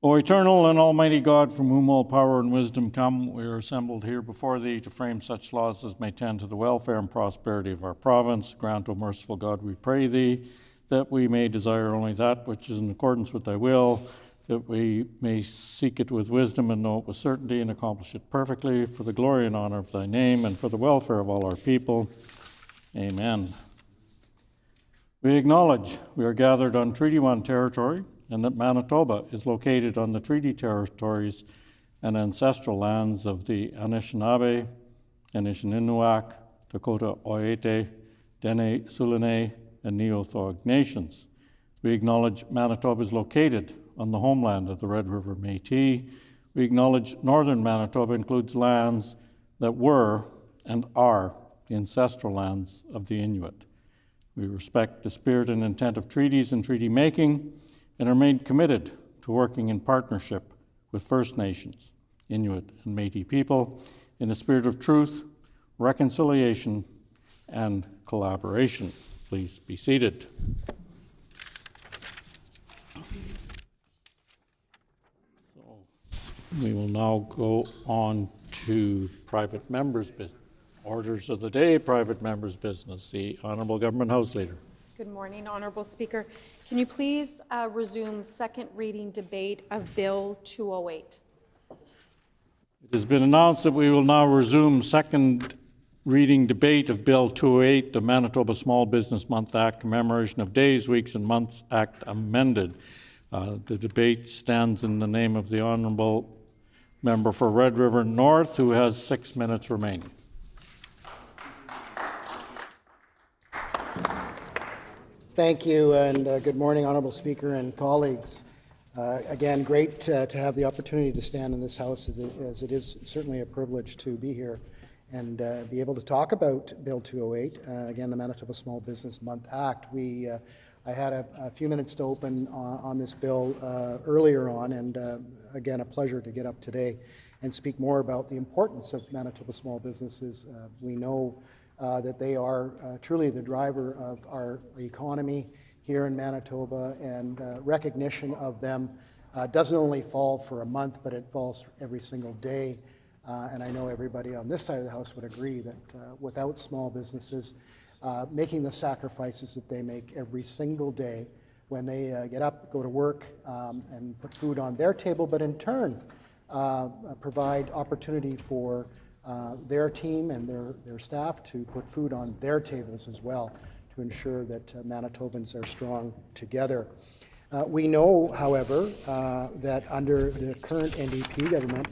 O eternal and almighty God, from whom all power and wisdom come, we are assembled here before thee to frame such laws as may tend to the welfare and prosperity of our province. Grant, O merciful God, we pray thee, that we may desire only that which is in accordance with thy will, that we may seek it with wisdom and know it with certainty and accomplish it perfectly, for the glory and honor of thy name and for the welfare of all our people. Amen. We acknowledge we are gathered on Treaty 1 territory, and that Manitoba is located on the treaty territories and ancestral lands of the Anishinaabe, Anishinaabe, Dakota Oiete, Dene, Tsuut'ina, and Neothog nations. We acknowledge Manitoba is located on the homeland of the Red River Métis. We acknowledge northern Manitoba includes lands that were and are the ancestral lands of the Inuit. We respect the spirit and intent of treaties and treaty making, and remain committed to working in partnership with First Nations, Inuit, and Métis people in a spirit of truth, reconciliation, and collaboration. Please be seated. So we will now go on to private members' business. Orders of the day, private members' business. The Honourable Government House Leader. Good morning, Honourable Speaker. Can you please resume second reading debate of Bill 208? It has been announced that we will now resume second reading debate of Bill 208, the Manitoba Small Business Month Act, Commemoration of Days, Weeks and Months Act amended. The debate stands in the name of the Honourable Member for Red River North, who has 6 minutes remaining. Thank you, and good morning, Honourable Speaker and colleagues. Again, great to have the opportunity to stand in this House, as it is certainly a privilege to be here and be able to talk about Bill 208, again, the Manitoba Small Business Month Act. I had a few minutes to open on this bill earlier on, and again, a pleasure to get up today and speak more about the importance of Manitoba small businesses. We know that they are truly the driver of our economy here in Manitoba, and recognition of them doesn't only fall for a month, but it falls every single day. And I know everybody on this side of the House would agree that without small businesses making the sacrifices that they make every single day when they get up, go to work, and put food on their table, but in turn provide opportunity for their team and their staff to put food on their tables as well, to ensure that Manitobans are strong together. We know, however, that under the current NDP government,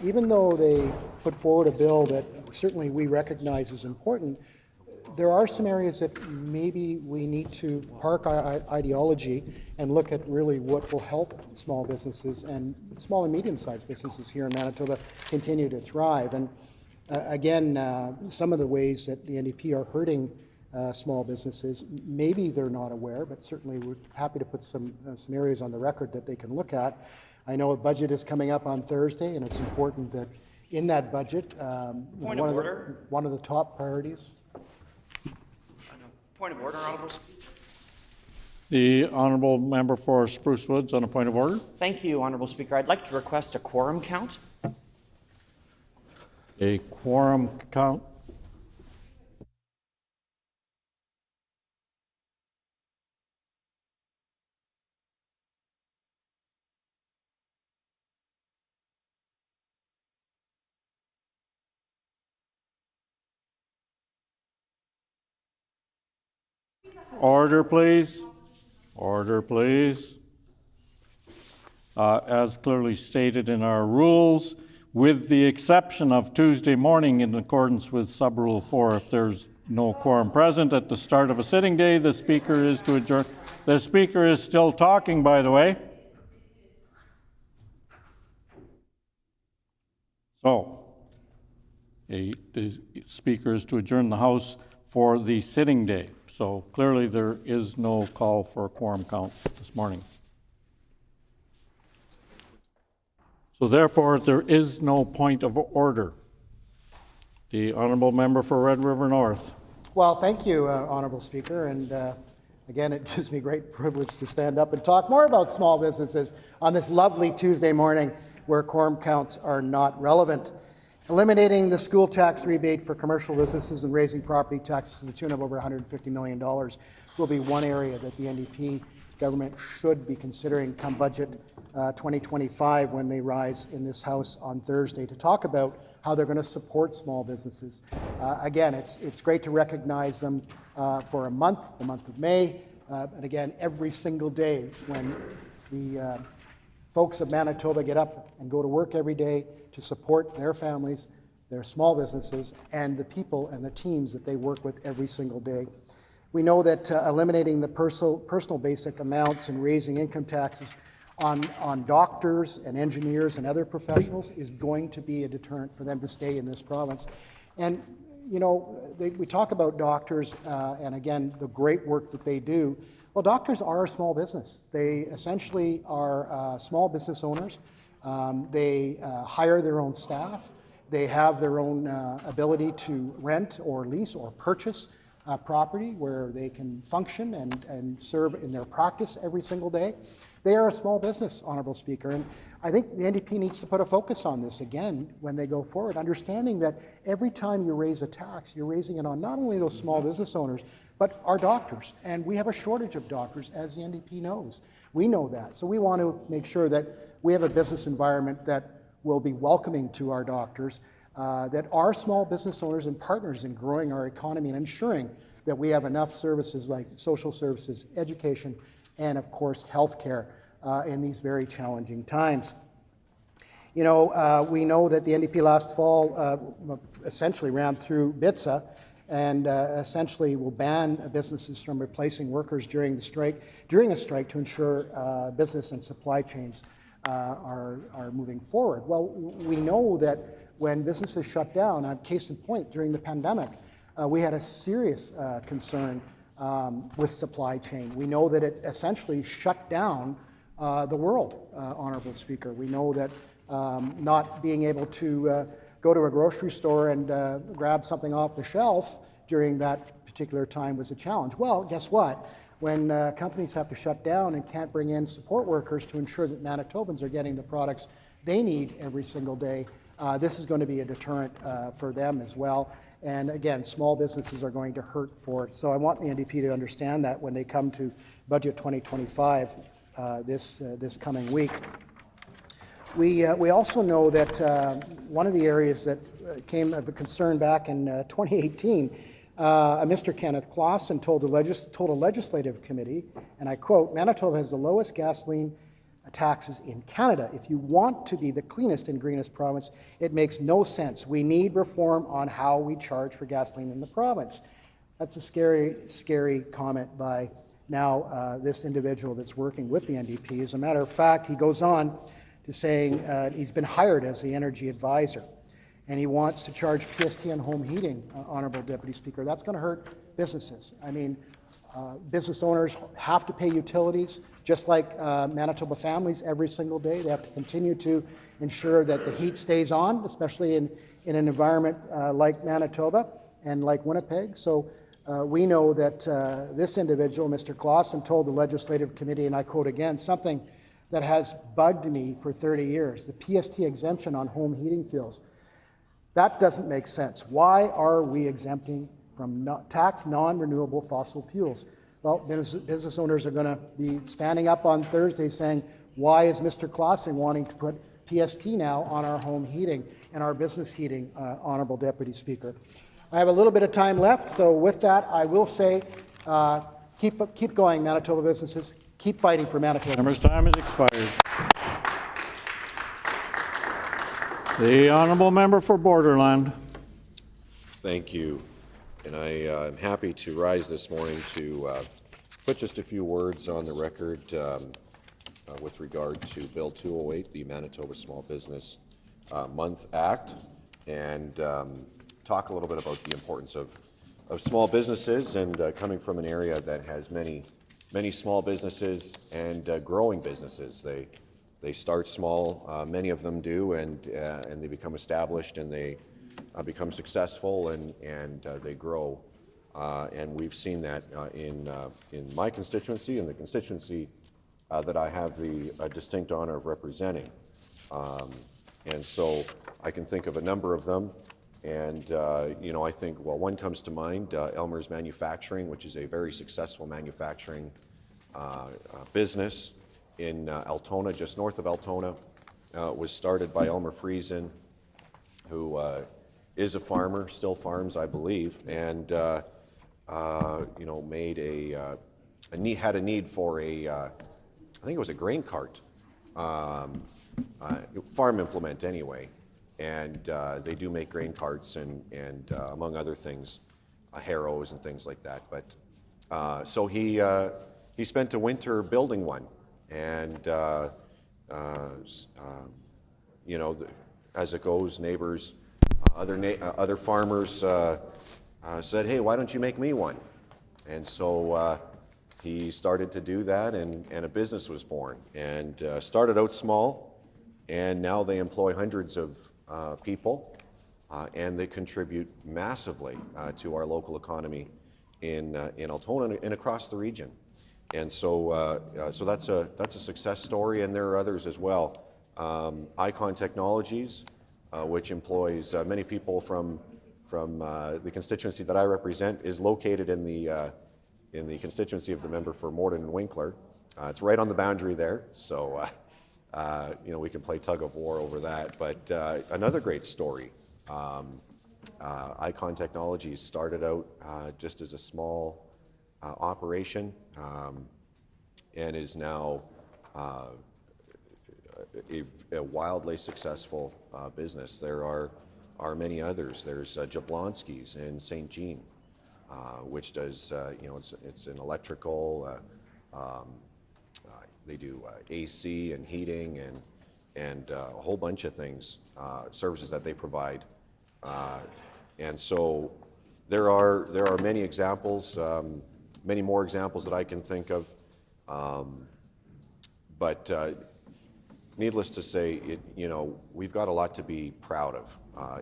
even though they put forward a bill that certainly we recognize is important, there are some areas that maybe we need to park our ideology and look at really what will help small businesses and small and medium-sized businesses here in Manitoba continue to thrive. And again, some of the ways that the NDP are hurting small businesses, maybe they're not aware, but certainly we're happy to put some areas on the record that they can look at. I know a budget is coming up on Thursday, and it's important that in that budget, one of the top priorities. Point of order, Honourable Speaker. The Honourable Member for Spruce Woods on a point of order. Thank you, Honourable Speaker. I'd like to request a quorum count. A quorum count. Order, please. Order, please. As clearly stated in our rules, with the exception of Tuesday morning in accordance with Sub-Rule 4, if there's no quorum present at the start of a sitting day, the Speaker is to adjourn. The Speaker is still talking, by the way. So, the Speaker is to adjourn the House for the sitting day. So clearly there is no call for a quorum count this morning. So therefore there is no point of order. The Honourable Member for Red River North. Well, thank you, Honourable Speaker, and Again, it gives me great privilege to stand up and talk more about small businesses on this lovely Tuesday morning where quorum counts are not relevant. Eliminating the school tax rebate for commercial businesses and raising property taxes to the tune of over $150 million will be one area that the NDP government should be considering come budget 2025 when they rise in this House on Thursday to talk about how they're going to support small businesses. Again, it's great to recognize them for a month, the month of May, and again, every single day when the folks of Manitoba get up and go to work every day to support their families, their small businesses, and the people and the teams that they work with every single day. We know that eliminating the personal basic amounts and raising income taxes on doctors and engineers and other professionals is going to be a deterrent for them to stay in this province. And, you know, we talk about doctors and, again, the great work that they do. Well, doctors are a small business. They essentially are small business owners. They hire their own staff. They have their own ability to rent or lease or purchase property where they can function and serve in their practice every single day. They are a small business, Honourable Speaker, and I think the NDP needs to put a focus on this again when they go forward, understanding that every time you raise a tax, you're raising it on not only those small business owners, but our doctors. And we have a shortage of doctors, as the NDP knows. We know that. So we want to make sure that we have a business environment that will be welcoming to our doctors, that are small business owners and partners in growing our economy and ensuring that we have enough services like social services, education, and of course, healthcare in these very challenging times. You know, we know that the NDP last fall essentially ran through BITSA and essentially will ban businesses from replacing workers during a strike to ensure business and supply chains are moving forward. Well, we know that when businesses shut down, case in point, during the pandemic, we had a serious concern with supply chain. We know that it essentially shut down the world, Honourable Speaker. We know that not being able to go to a grocery store and grab something off the shelf during that particular time was a challenge. Well, guess what? When companies have to shut down and can't bring in support workers to ensure that Manitobans are getting the products they need every single day, this is going to be a deterrent for them as well. And again, small businesses are going to hurt for it. So I want the NDP to understand that when they come to Budget 2025 this coming week. We also know that one of the areas that came of a concern back in 2018, Mr. Kenneth Clausen told a legislative committee, and I quote, "Manitoba has the lowest gasoline taxes in Canada. If you want to be the cleanest and greenest province, it makes no sense. We need reform on how we charge for gasoline in the province." That's a scary, scary comment by now this individual that's working with the NDP. As a matter of fact, he goes on to saying he's been hired as the energy advisor, and he wants to charge PST on home heating, Honourable Deputy Speaker. That's going to hurt businesses. I mean, business owners have to pay utilities, just like Manitoba families every single day. They have to continue to ensure that the heat stays on, especially in an environment like Manitoba and like Winnipeg. So we know that this individual, Mr. Clausen, told the Legislative Committee, and I quote again, something that has bugged me for 30 years, the PST exemption on home heating fuels. That doesn't make sense. Why are we exempting from tax non-renewable fossil fuels? Well, business owners are going to be standing up on Thursday saying, why is Mr. Clausen wanting to put PST now on our home heating and our business heating, Honourable Deputy Speaker? I have a little bit of time left, so with that, I will say, keep going, Manitoba businesses. Keep fighting for Manitoba. Member's time has expired. The honourable member for Borderland. Thank you. And I am happy to rise this morning to put just a few words on the record with regard to Bill 208, the Manitoba Small Business Month Act, and talk a little bit about the importance of small businesses and coming from an area that has many small businesses and growing businesses. They start small, many of them do, and they become established and they become successful and they grow And we've seen that in my constituency and the constituency that I have the distinct honor of representing. And so I can think of a number of them. And, I think, well, one comes to mind, Elmer's Manufacturing, which is a very successful manufacturing business in Altona, just north of Altona. Was started by Elmer Friesen, who is a farmer, still farms, I believe, and made had a need for I think it was a grain cart, farm implement anyway, and they do make grain carts and among other things, harrows and things like that. But so he spent a winter building one, and as it goes, neighbors, other farmers said, "Hey, why don't you make me one?" And so he started to do that, and a business was born. And started out small, and now they employ hundreds of people, and they contribute massively to our local economy in Altona and across the region. And so, that's a success story, and there are others as well. Icon Technologies, which employs many people from the constituency that I represent, is located in the constituency of the member for Morden and Winkler. It's right on the boundary there, so we can play tug of war over that. But another great story. Icon Technologies started out just as a small operation, and is now a wildly successful business. There are many others. There's Jablonski's in St. Jean, which does, it's an electrical, they do AC and heating and a whole bunch of things, services that they provide. And so there are many examples, many more examples that I can think of. But needless to say, we've got a lot to be proud of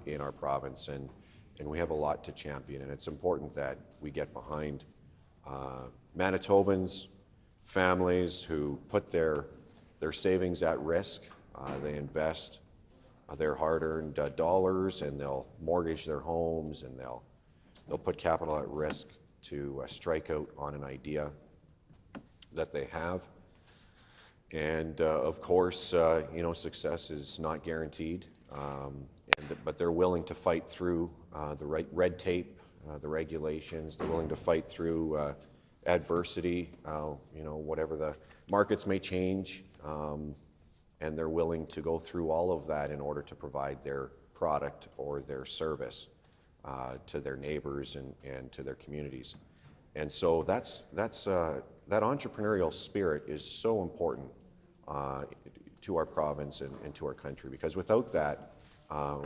in our province, and we have a lot to champion, and it's important that we get behind Manitobans, families who put their savings at risk. They invest their hard-earned dollars, and they'll mortgage their homes, and they'll put capital at risk to strike out on an idea that they have. And of course, success is not guaranteed, but they're willing to fight through the red tape, the regulations. They're willing to fight through adversity, whatever the markets may change, and they're willing to go through all of that in order to provide their product or their service to their neighbors and to their communities. And so that entrepreneurial spirit is so important to our province and to our country, because without that,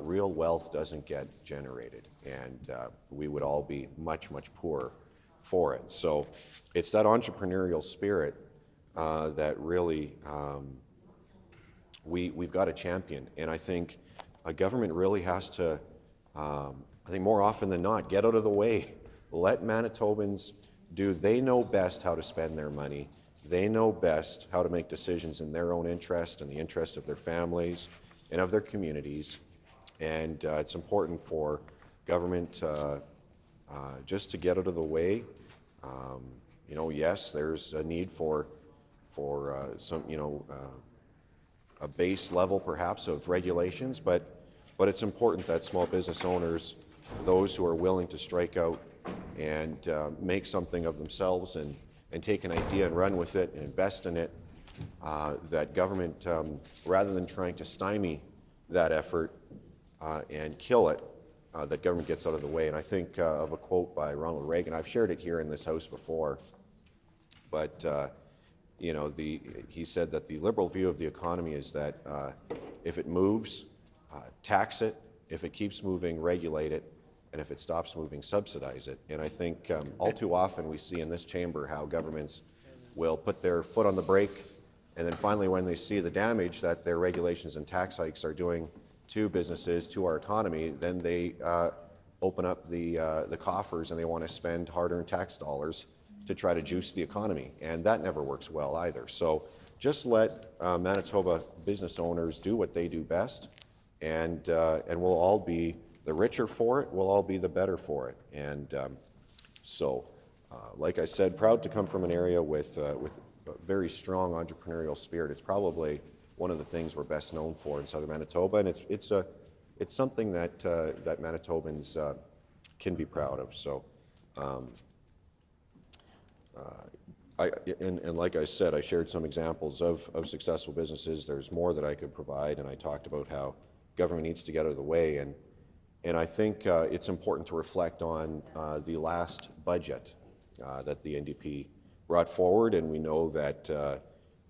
real wealth doesn't get generated, and we would all be much, much poorer for it. So it's that entrepreneurial spirit that really we've got to champion. And I think a government really has to, I think more often than not, get out of the way. Let Manitobans do. They know best how to spend their money. They know best how to make decisions in their own interest and the interest of their families and of their communities. And it's important for government just to get out of the way. Yes, there's a need for some, a base level perhaps of regulations, but it's important that small business owners, those who are willing to strike out and make something of themselves and take an idea and run with it and invest in it, that government, rather than trying to stymie that effort and kill it, that government gets out of the way. And I think of a quote by Ronald Reagan. I've shared it here in this house before, but he said that the liberal view of the economy is that if it moves, tax it; if it keeps moving, regulate it; and if it stops moving, subsidize it. And I think all too often we see in this chamber how governments will put their foot on the brake, and then finally when they see the damage that their regulations and tax hikes are doing to businesses, to our economy, then they open up the coffers and they want to spend hard-earned tax dollars to try to juice the economy, and that never works well either. So just let Manitoba business owners do what they do best, and we'll all be the richer for it. We'll all be the better for it. And like I said, proud to come from an area with a very strong entrepreneurial spirit. It's probably one of the things we're best known for in southern Manitoba, and it's something that that Manitobans can be proud of. So. And like I said, I shared some examples of successful businesses. There's more that I could provide, and I talked about how government needs to get out of the way. And I think it's important to reflect on the last budget that the NDP brought forward, and we know that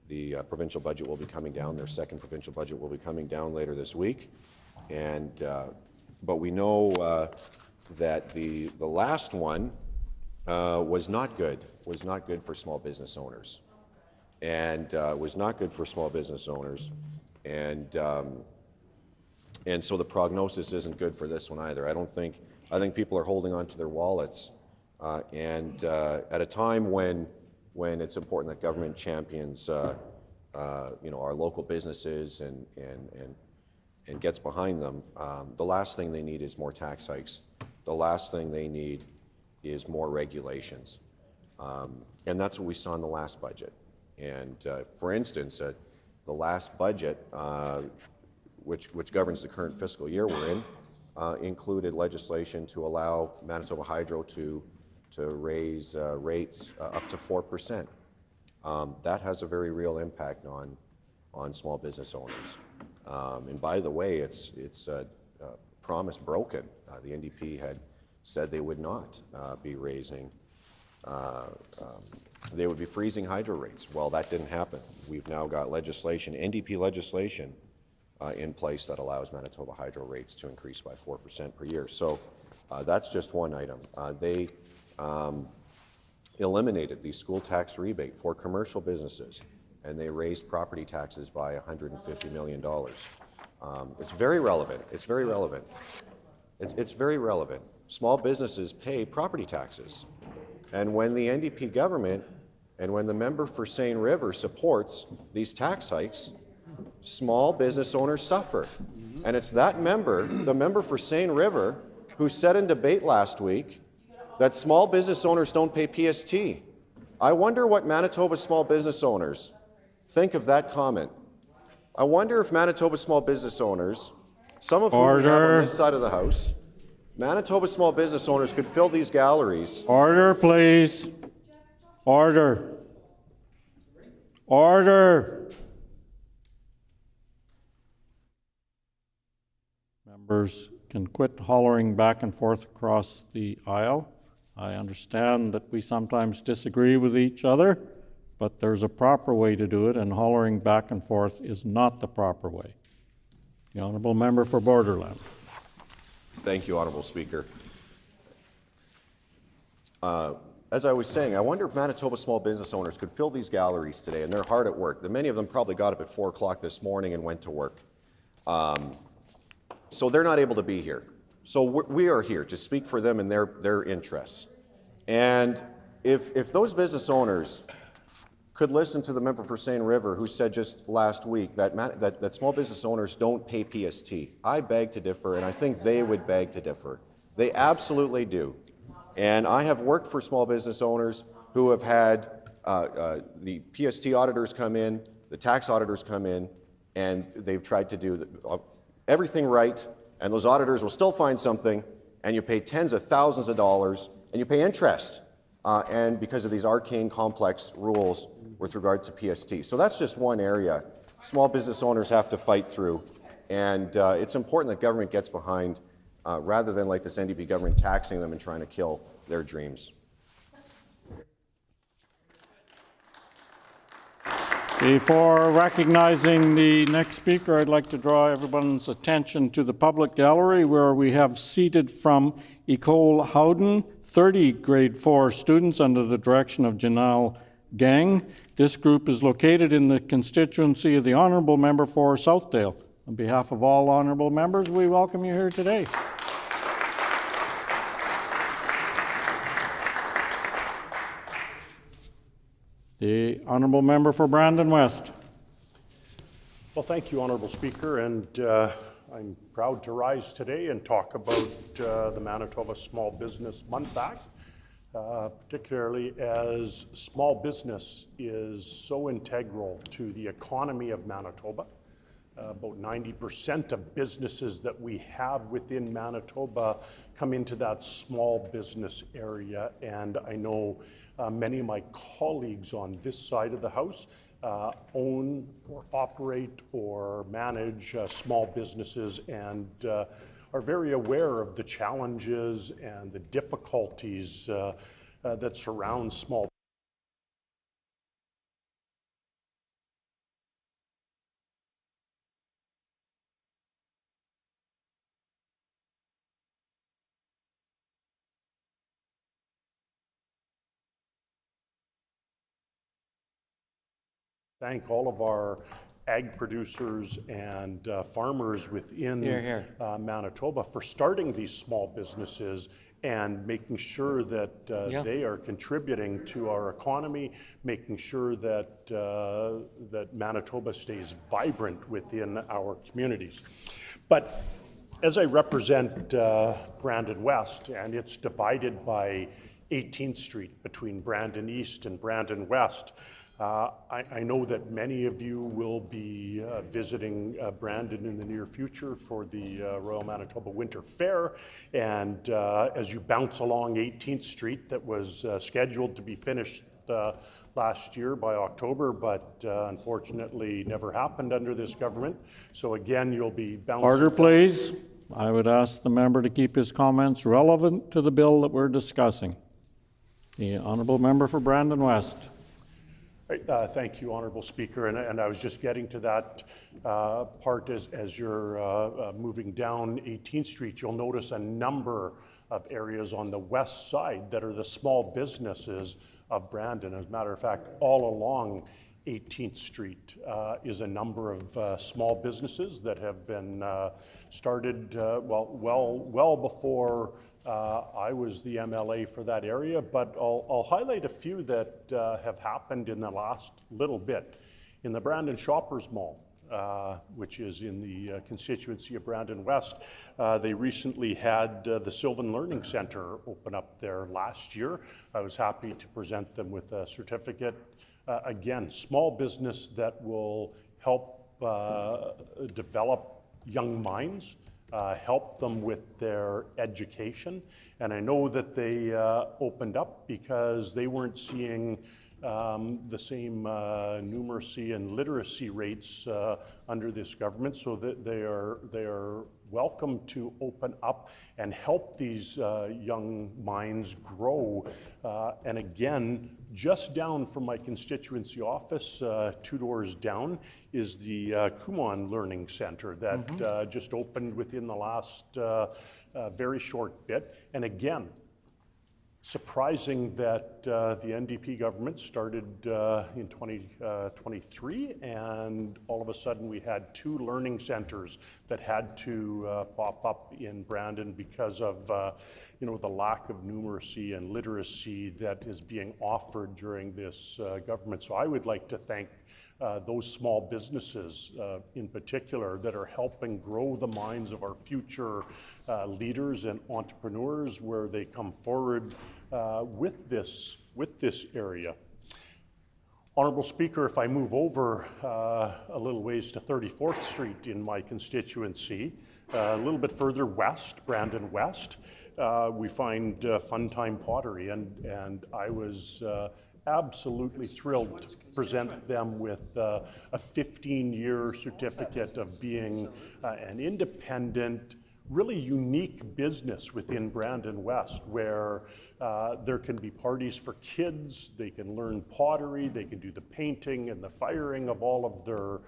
the provincial budget will be coming down. Their second provincial budget will be coming down later this week. But we know that the last one was not good for small business owners, and was not good for small business owners, and so the prognosis isn't good for this one either. I think people are holding on to their wallets, and at a time when it's important that government champions our local businesses and gets behind them, the last thing they need is more tax hikes. The last thing they need is more regulations. And that's what we saw in the last budget. And for instance, the last budget, which governs the current fiscal year we're in, included legislation to allow Manitoba Hydro to raise rates up to 4%. That has a very real impact on small business owners. And by the way, it's a promise broken. The NDP had said they would not be raising, they would be freezing hydro rates. Well, that didn't happen. We've now got legislation, NDP legislation, in place that allows Manitoba Hydro rates to increase by 4% per year. So that's just one item. They eliminated the school tax rebate for commercial businesses, and they raised property taxes by $150 million. It's very relevant. It's very relevant. It's very relevant. Small businesses pay property taxes. And when the NDP government and when the member for Seine River supports these tax hikes, small business owners suffer. And it's that member, the member for Seine River, who said in debate last week that small business owners don't pay PST. I wonder what Manitoba small business owners think of that comment. I wonder if Manitoba small business owners, some of whom we have on this side of the House, Manitoba small business owners could fill these galleries. Order, please. Order. Order. Members can quit hollering back and forth across the aisle. I understand that we sometimes disagree with each other, but there's a proper way to do it, and hollering back and forth is not the proper way. The Honourable Member for Borderland. Thank you, Honourable Speaker. As I was saying, I wonder if Manitoba small business owners could fill these galleries today, and they're hard at work. Many of them probably got up at 4 o'clock this morning and went to work. So they're not able to be here. So we are here to speak for them and their interests. And if those business owners could listen to the member for Seine River who said just last week that small business owners don't pay PST, I beg to differ, and I think they would beg to differ. They absolutely do. And I have worked for small business owners who have had the PST auditors come in, the tax auditors come in, and they've tried to do everything right, and those auditors will still find something, and you pay tens of thousands of dollars, and you pay interest, and because of these arcane, complex rules with regard to PST. So that's just one area small business owners have to fight through, and it's important that government gets behind, rather than like this NDP government taxing them and trying to kill their dreams. Before recognizing the next speaker, I'd like to draw everyone's attention to the public gallery where we have seated from Ecole Howden 30 grade 4 students under the direction of Janelle Gang. This group is located in the constituency of the Honourable Member for Southdale. On behalf of all honourable members, we welcome you here today. The honourable member for Brandon West. Well, thank you, Honourable Speaker, and I'm proud to rise today and talk about the Manitoba Small Business Month Act, particularly as small business is so integral to the economy of Manitoba. About 90% of businesses that we have within Manitoba come into that small business area, and I know many of my colleagues on this side of the House own or operate or manage small businesses and are very aware of the challenges and the difficulties that surround small businesses. Thank all of our ag producers and farmers within Manitoba for starting these small businesses and making sure that they are contributing to our economy, making sure that that Manitoba stays vibrant within our communities. But as I represent Brandon West, and it's divided by 18th Street between Brandon East and Brandon West, I know that many of you will be visiting Brandon in the near future for the Royal Manitoba Winter Fair, and as you bounce along 18th Street that was scheduled to be finished last year by October, but unfortunately never happened under this government. So again, you'll be bouncing. Order, please. I would ask the member to keep his comments relevant to the bill that we're discussing. The honourable member for Brandon West. Thank you, Honourable Speaker, and I was just getting to that part as you're moving down 18th Street. You'll notice a number of areas on the west side that are the small businesses of Brandon. As a matter of fact, all along 18th Street is a number of small businesses that have been started well before I was the MLA for that area, but I'll highlight a few that have happened in the last little bit. In the Brandon Shoppers Mall, which is in the constituency of Brandon West, they recently had the Sylvan Learning Centre open up there last year. I was happy to present them with a certificate. Again, small business that will help develop young minds, help them with their education. And I know that they opened up because they weren't seeing the same numeracy and literacy rates under this government, so that they are welcome to open up and help these young minds grow. And again, just down from my constituency office, 2 doors down, is the Kumon Learning Centre that just opened within the last very short bit. And again, surprising that the NDP government started in 2023, and all of a sudden we had 2 learning centers that had to pop up in Brandon because of the lack of numeracy and literacy that is being offered during this government. So I would like to thank those small businesses in particular that are helping grow the minds of our future leaders and entrepreneurs, where they come forward with this area. Honourable Speaker, if I move over a little ways to 34th Street in my constituency, a little bit further west, Brandon West, we find Fun Time Pottery, and I was absolutely thrilled to present them with a 15-year certificate of being an independent, really unique business within Brandon West, where there can be parties for kids, they can learn pottery, they can do the painting and the firing of all of their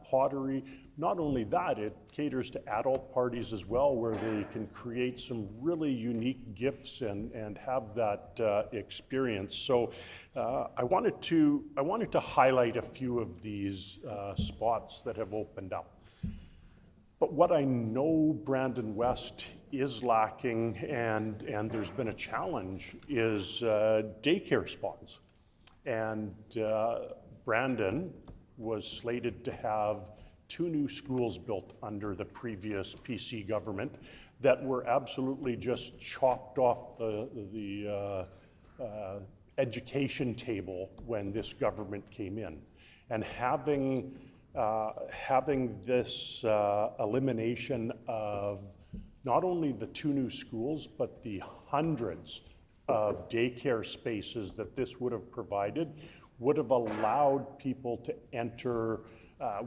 pottery. Not only that, it caters to adult parties as well, where they can create some really unique gifts and have that experience. So I wanted to highlight a few of these spots that have opened up. But what I know Brandon West is lacking, and there's been a challenge, is daycare spots. And Brandon was slated to have 2 new schools built under the previous PC government that were absolutely just chopped off the education table when this government came in. And having this elimination of not only the 2 new schools, but the hundreds of daycare spaces that this would have provided would have allowed people to enter,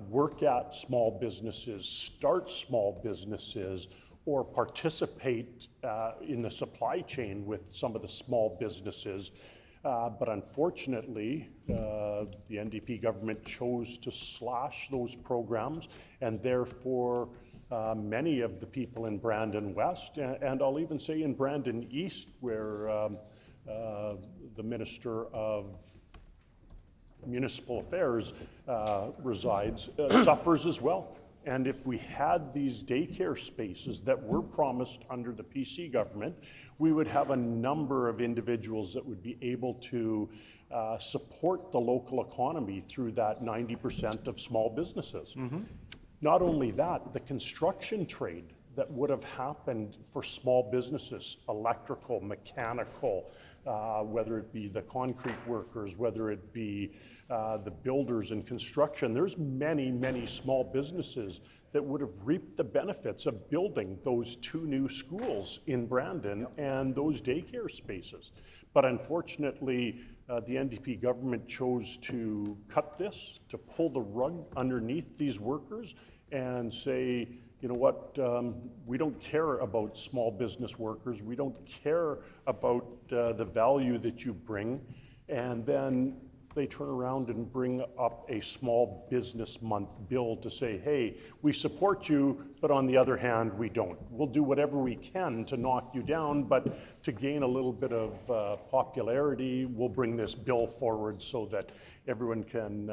work at small businesses, start small businesses, or participate in the supply chain with some of the small businesses. But unfortunately, the NDP government chose to slash those programs, and therefore many of the people in Brandon West, and I'll even say in Brandon East, where the Minister of Municipal Affairs resides, suffers as well. And if we had these daycare spaces that were promised under the PC government, we would have a number of individuals that would be able to support the local economy through that 90% of small businesses. Not only that, the construction trade that would have happened for small businesses, electrical, mechanical, whether it be the concrete workers, whether it be the builders and construction. There's many, many small businesses that would have reaped the benefits of building those 2 new schools in Brandon and those daycare spaces. But unfortunately, the NDP government chose to cut this, to pull the rug underneath these workers and say, you know what, we don't care about small business workers, we don't care about the value that you bring, and then they turn around and bring up a small business month bill to say, hey, we support you, but on the other hand, we don't. We'll do whatever we can to knock you down, but to gain a little bit of popularity, we'll bring this bill forward so that everyone can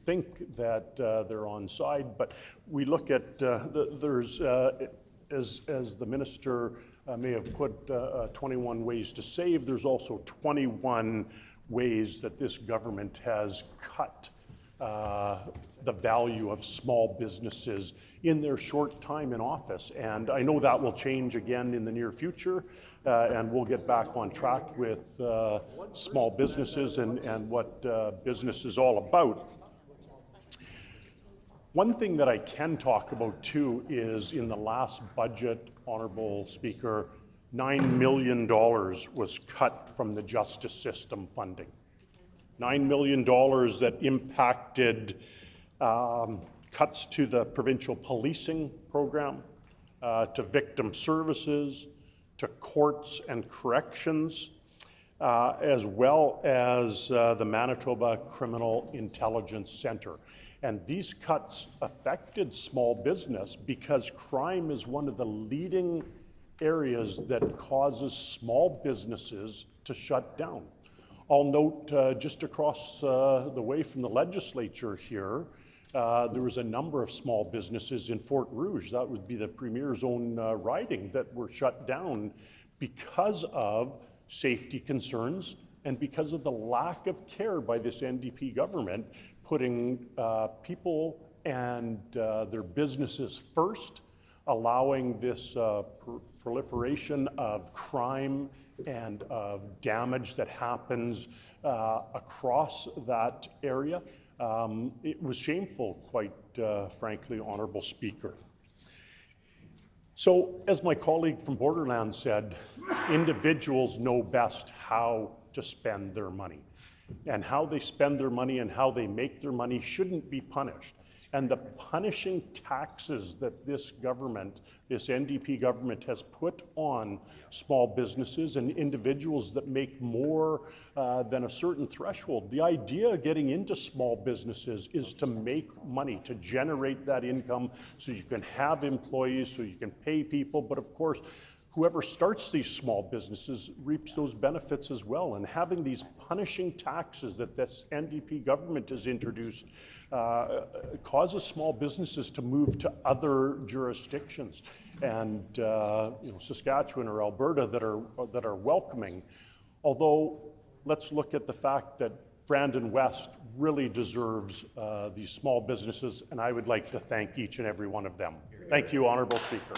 think that they're on side. But we look at, there's, as the minister may have put 21 ways to save, there's also 21 ways that this government has cut the value of small businesses in their short time in office. And I know that will change again in the near future, and we'll get back on track with small businesses and what business is all about. One thing that I can talk about too is in the last budget, Honourable Speaker, $9 million was cut from the justice system funding. $9 million that impacted cuts to the provincial policing program, to victim services, to courts and corrections, as well as the Manitoba Criminal Intelligence Centre. And these cuts affected small business because crime is one of the leading areas that causes small businesses to shut down. I'll note just across the way from the legislature here, there was a number of small businesses in Fort Rouge, that would be the Premier's own riding, that were shut down because of safety concerns and because of the lack of care by this NDP government, putting people and their businesses first, allowing this proliferation of crime and of damage that happens across that area. It was shameful, quite frankly, Honourable Speaker. So, as my colleague from Borderland said, individuals know best how to spend their money. And how they spend their money and how they make their money shouldn't be punished. And the punishing taxes that this government, this NDP government, has put on small businesses and individuals that make more than a certain threshold. The idea of getting into small businesses is to make money, to generate that income so you can have employees, so you can pay people. But of course, whoever starts these small businesses reaps those benefits as well. And having these punishing taxes that this NDP government has introduced causes small businesses to move to other jurisdictions. And you know, Saskatchewan or Alberta that are welcoming. Although let's look at the fact that Brandon West really deserves these small businesses, and I would like to thank each and every one of them. Thank you, Honourable Speaker.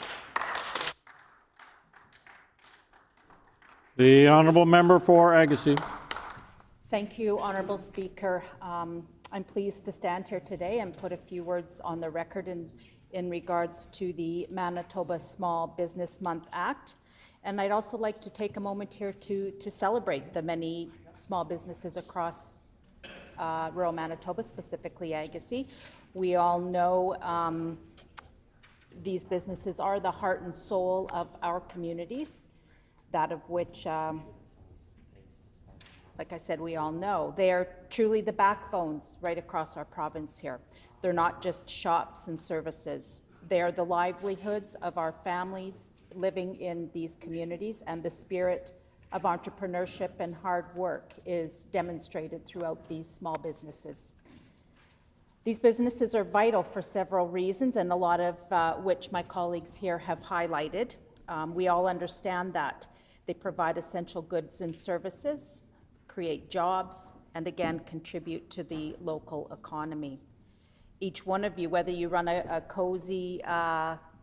The honourable member for Agassiz. Thank you, Honourable Speaker. I'm pleased to stand here today and put a few words on the record in regards to the Manitoba Small Business Month Act. And I'd also like to take a moment here to celebrate the many small businesses across rural Manitoba, specifically Agassiz. We all know these businesses are the heart and soul of our communities, that of which, like I said, we all know. They are truly the backbones right across our province here. They're not just shops and services. They are the livelihoods of our families living in these communities, and the spirit of entrepreneurship and hard work is demonstrated throughout these small businesses. These businesses are vital for several reasons, and a lot of which my colleagues here have highlighted. We all understand that they provide essential goods and services, create jobs, and again, contribute to the local economy. Each one of you, whether you run a cozy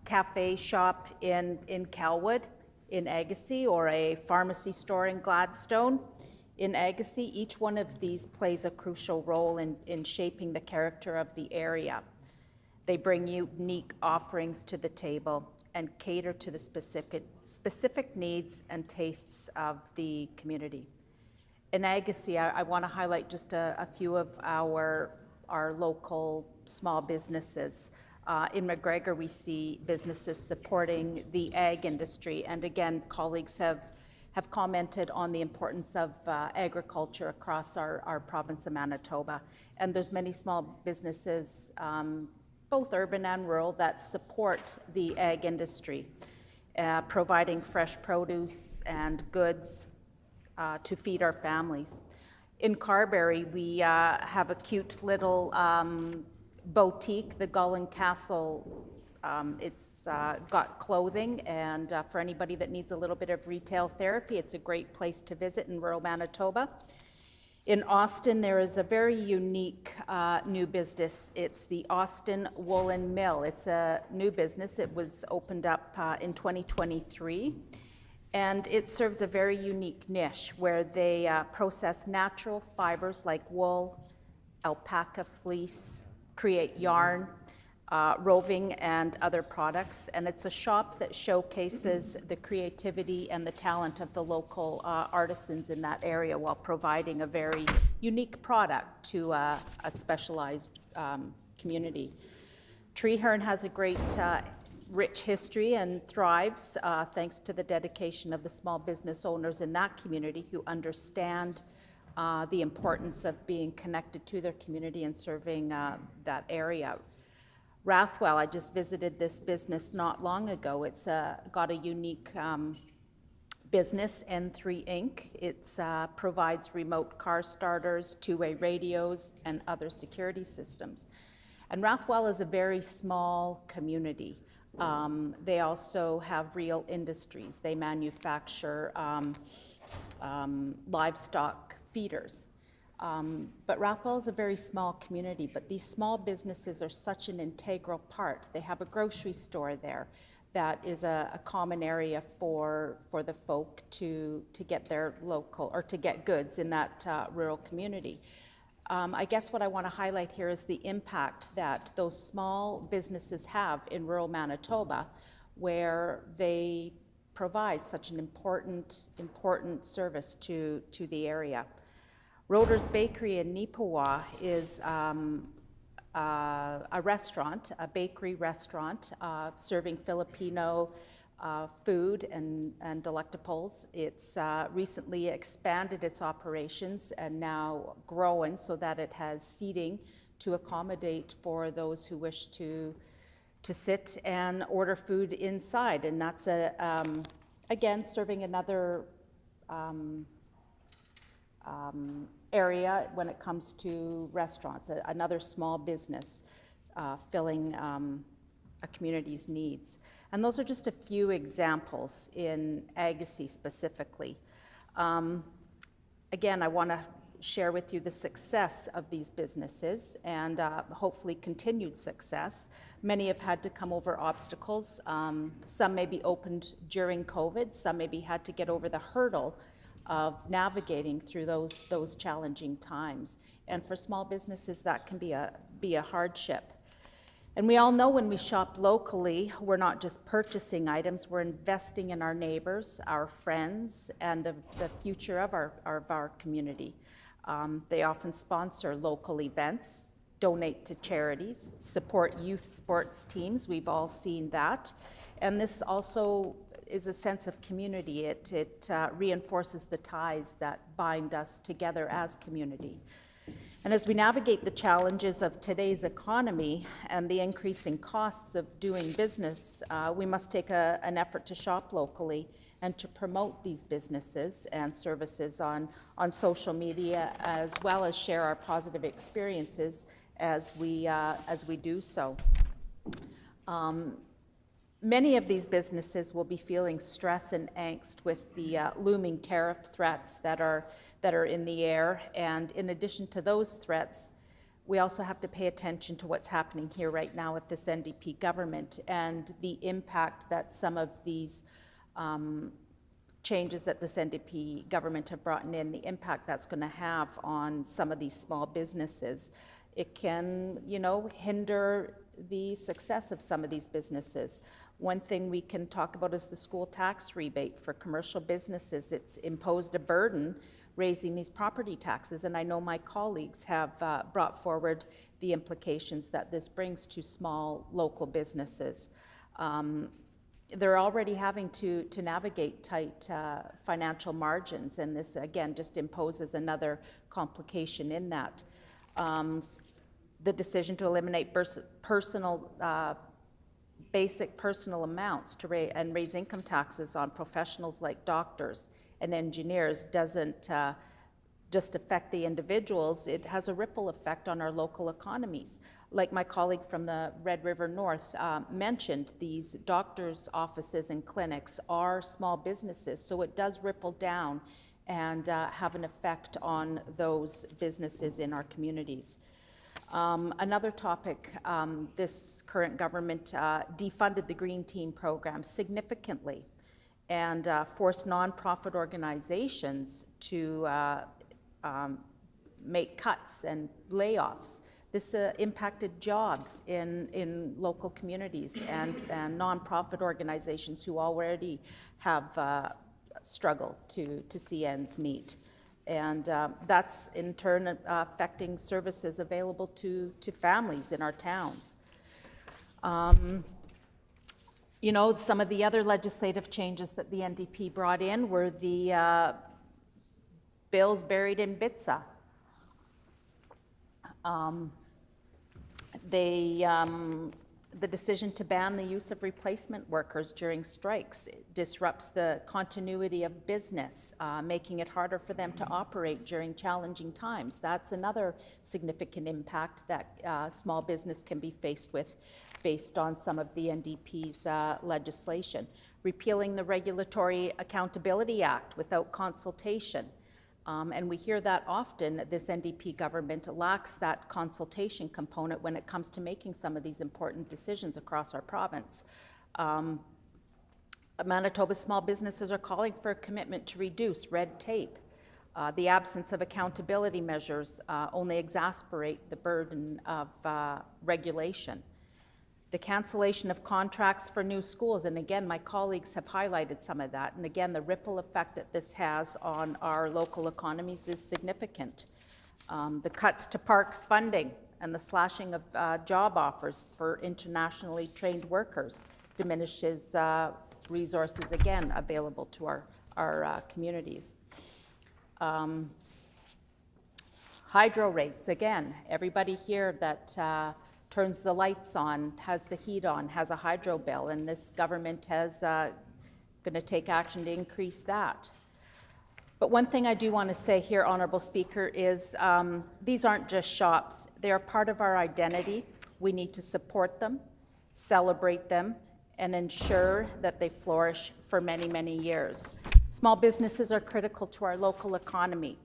cafe shop in Calwood, in Agassiz, or a pharmacy store in Gladstone, in Agassiz, each one of these plays a crucial role in shaping the character of the area. They bring unique offerings to the table and cater to the specific needs and tastes of the community. In Agassiz, I want to highlight just a few of our local small businesses. In McGregor, we see businesses supporting the ag industry, and again, colleagues have commented on the importance of agriculture across our province of Manitoba. And there's many small businesses, both urban and rural, that support the ag industry, providing fresh produce and goods to feed our families. In Carberry, we have a cute little boutique, the Gull and Castle. It's got clothing, and for anybody that needs a little bit of retail therapy, it's a great place to visit in rural Manitoba. In Austin, there is a very unique new business. It's the Austin Woolen Mill. It's a new business. It was opened up in 2023. And it serves a very unique niche where they process natural fibers like wool, alpaca fleece, create yarn, roving, and other products. And it's a shop that showcases the creativity and the talent of the local artisans in that area while providing a very unique product to a specialized community. Treeherne has a great rich history and thrives thanks to the dedication of the small business owners in that community who understand the importance of being connected to their community and serving that area. Rathwell, I just visited this business not long ago. It's got a unique business, N3 Inc. It provides remote car starters, two-way radios, and other security systems. And Rathwell is a very small community. They also have real industries. They manufacture livestock feeders. But Rathwell is a very small community, but these small businesses are such an integral part. They have a grocery store there that is a common area for the folk to get their local, or to get goods in that rural community. I guess what I want to highlight here is the impact that those small businesses have in rural Manitoba, where they provide such an important service to the area. Roder's Bakery in Neepawa is a restaurant, a bakery restaurant, serving Filipino food and delectables. It's recently expanded its operations and now growing so that it has seating to accommodate for those who wish to sit and order food inside. And that's again serving another area when it comes to restaurants, another small business filling a community's needs. And those are just a few examples in Agassiz specifically. again, I want to share with you the success of these businesses and hopefully continued success. Many have had to come over obstacles. Some may be opened during COVID. Some maybe had to get over the hurdle of navigating through those challenging times. And for small businesses, that can be a hardship. And we all know when we shop locally, we're not just purchasing items, we're investing in our neighbors, our friends, and the future of our community. They often sponsor local events, donate to charities, support youth sports teams. We've all seen that. And this also is a sense of community. It reinforces the ties that bind us together as community. And as we navigate the challenges of today's economy and the increasing costs of doing business, we must take an effort to shop locally and to promote these businesses and services on social media, as well as share our positive experiences as we do so. Many of these businesses will be feeling stress and angst with the looming tariff threats that are in the air. And in addition to those threats, we also have to pay attention to what's happening here right now with this NDP government and the impact that some of these changes that this NDP government have brought in, the impact that's going to have on some of these small businesses. It can, hinder the success of some of these businesses. One thing we can talk about is the school tax rebate for commercial businesses. It's imposed a burden raising these property taxes, and I know my colleagues have brought forward the implications that this brings to small local businesses. They're already having to navigate tight financial margins, and this again just imposes another complication in that. The decision to eliminate basic personal amounts to raise income taxes on professionals like doctors and engineers doesn't just affect the individuals, it has a ripple effect on our local economies. Like my colleague from the Red River North mentioned, these doctors' offices and clinics are small businesses, so it does ripple down and have an effect on those businesses in our communities. Another topic, this current government defunded the Green Team program significantly and forced nonprofit organizations to make cuts and layoffs. This impacted jobs in local communities and nonprofit organizations who already have struggled to see ends meet. And that's in turn affecting services available to families in our towns. Some of the other legislative changes that the NDP brought in were the bills buried in BITSA. The decision to ban the use of replacement workers during strikes disrupts the continuity of business, making it harder for them to operate during challenging times. That's another significant impact that small business can be faced with based on some of the NDP's legislation. Repealing the Regulatory Accountability Act without consultation. And we hear that often, this NDP government lacks that consultation component when it comes to making some of these important decisions across our province. Manitoba's small businesses are calling for a commitment to reduce red tape. The absence of accountability measures only exacerbate the burden of regulation. The cancellation of contracts for new schools, and again, my colleagues have highlighted some of that, and again, the ripple effect that this has on our local economies is significant. The cuts to parks funding and the slashing of job offers for internationally trained workers diminishes resources, again, available to our communities. Hydro rates, again, everybody here that turns the lights on, has the heat on, has a hydro bill, and this government has going to take action to increase that. But one thing I do want to say here, Honourable Speaker, is these aren't just shops. They are part of our identity. We need to support them, celebrate them, and ensure that they flourish for many, many years. Small businesses are critical to our local economy.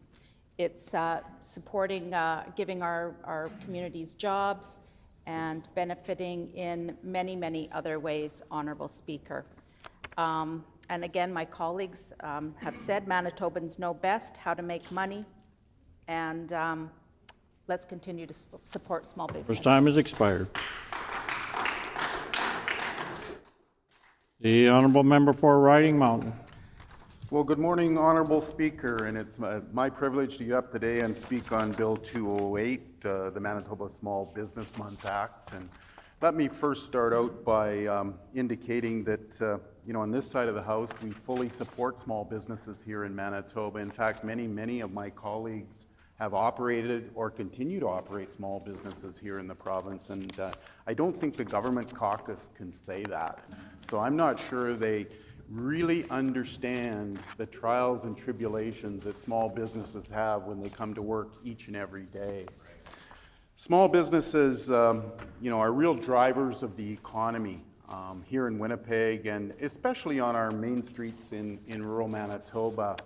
It's supporting, giving our communities jobs and benefiting in many, many other ways, Honourable Speaker. And again, my colleagues have said Manitobans know best how to make money, and let's continue to support small business. First time has expired. The honourable member for Riding Mountain. Well, good morning, Honourable Speaker, and it's my privilege to get up today and speak on Bill 208, the Manitoba Small Business Month Act. And let me first start out by indicating that, on this side of the House, we fully support small businesses here in Manitoba. In fact, many of my colleagues have operated or continue to operate small businesses here in the province, and I don't think the government caucus can say that. So I'm not sure they really understand the trials and tribulations that small businesses have when they come to work each and every day. Small businesses, are real drivers of the economy here in Winnipeg, and especially on our main streets in rural Manitoba.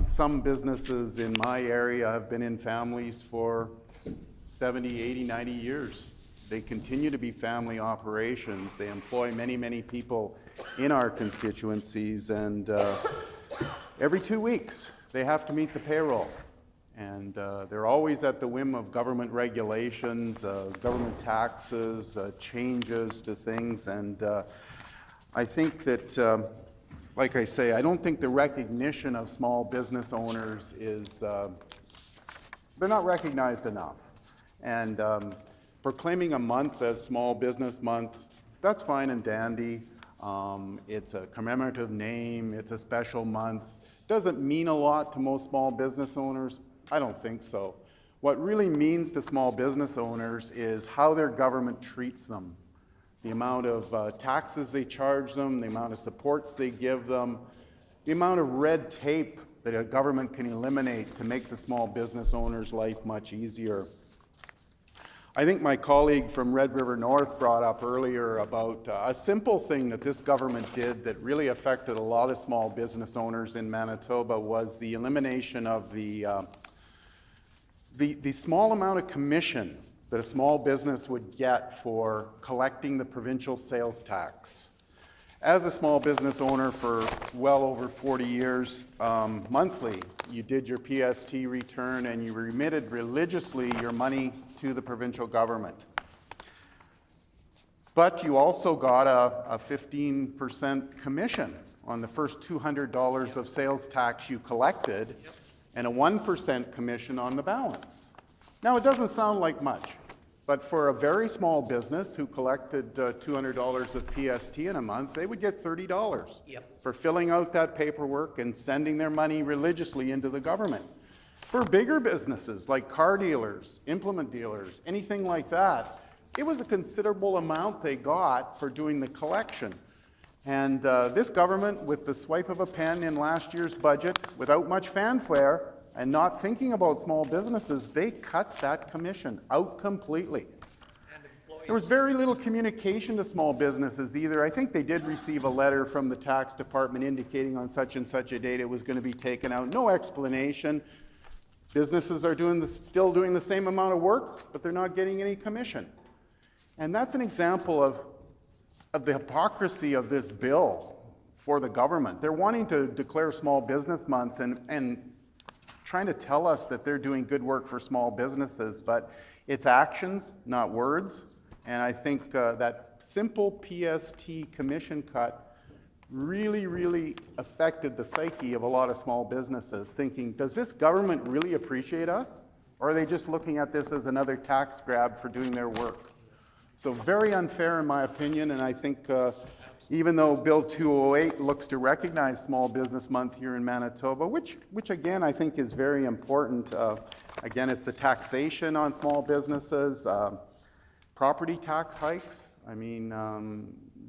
Some businesses in my area have been in families for 70, 80, 90 years. They continue to be family operations. They employ many people in our constituencies, and every 2 weeks they have to meet the payroll. And they're always at the whim of government regulations, government taxes, changes to things. And I think that, like I say, I don't think the recognition of small business owners is, they're not recognized enough. And proclaiming a month as Small Business Month, that's fine and dandy. It's a commemorative name, it's a special month. Doesn't mean a lot to most small business owners. I don't think so. What really means to small business owners is how their government treats them. The amount of taxes they charge them, the amount of supports they give them, the amount of red tape that a government can eliminate to make the small business owner's life much easier. I think my colleague from Red River North brought up earlier about a simple thing that this government did that really affected a lot of small business owners in Manitoba was the elimination of the small amount of commission that a small business would get for collecting the provincial sales tax. As a small business owner for well over 40 years, monthly, you did your PST return and you remitted religiously your money to the provincial government. But you also got a 15% commission on the first $200 of sales tax you collected, and a 1% commission on the balance. Now, it doesn't sound like much, but for a very small business who collected $200 of PST in a month, they would get $30 for filling out that paperwork and sending their money religiously into the government. For bigger businesses like car dealers, implement dealers, anything like that, it was a considerable amount they got for doing the collection. And this government, with the swipe of a pen in last year's budget, without much fanfare, and not thinking about small businesses, they cut that commission out completely. There was very little communication to small businesses either. I think they did receive a letter from the tax department indicating on such and such a date it was going to be taken out. No explanation. Businesses are still doing the same amount of work, but they're not getting any commission. And that's an example of the hypocrisy of this bill for the government. They're wanting to declare Small Business Month and trying to tell us that they're doing good work for small businesses, but it's actions, not words. And I think that simple PST commission cut really affected the psyche of a lot of small businesses, thinking, does this government really appreciate us? Or are they just looking at this as another tax grab for doing their work? So very unfair in my opinion, and I think even though Bill 208 looks to recognize Small Business Month here in Manitoba, which again I think is very important. Again, it's the taxation on small businesses, property tax hikes. I mean,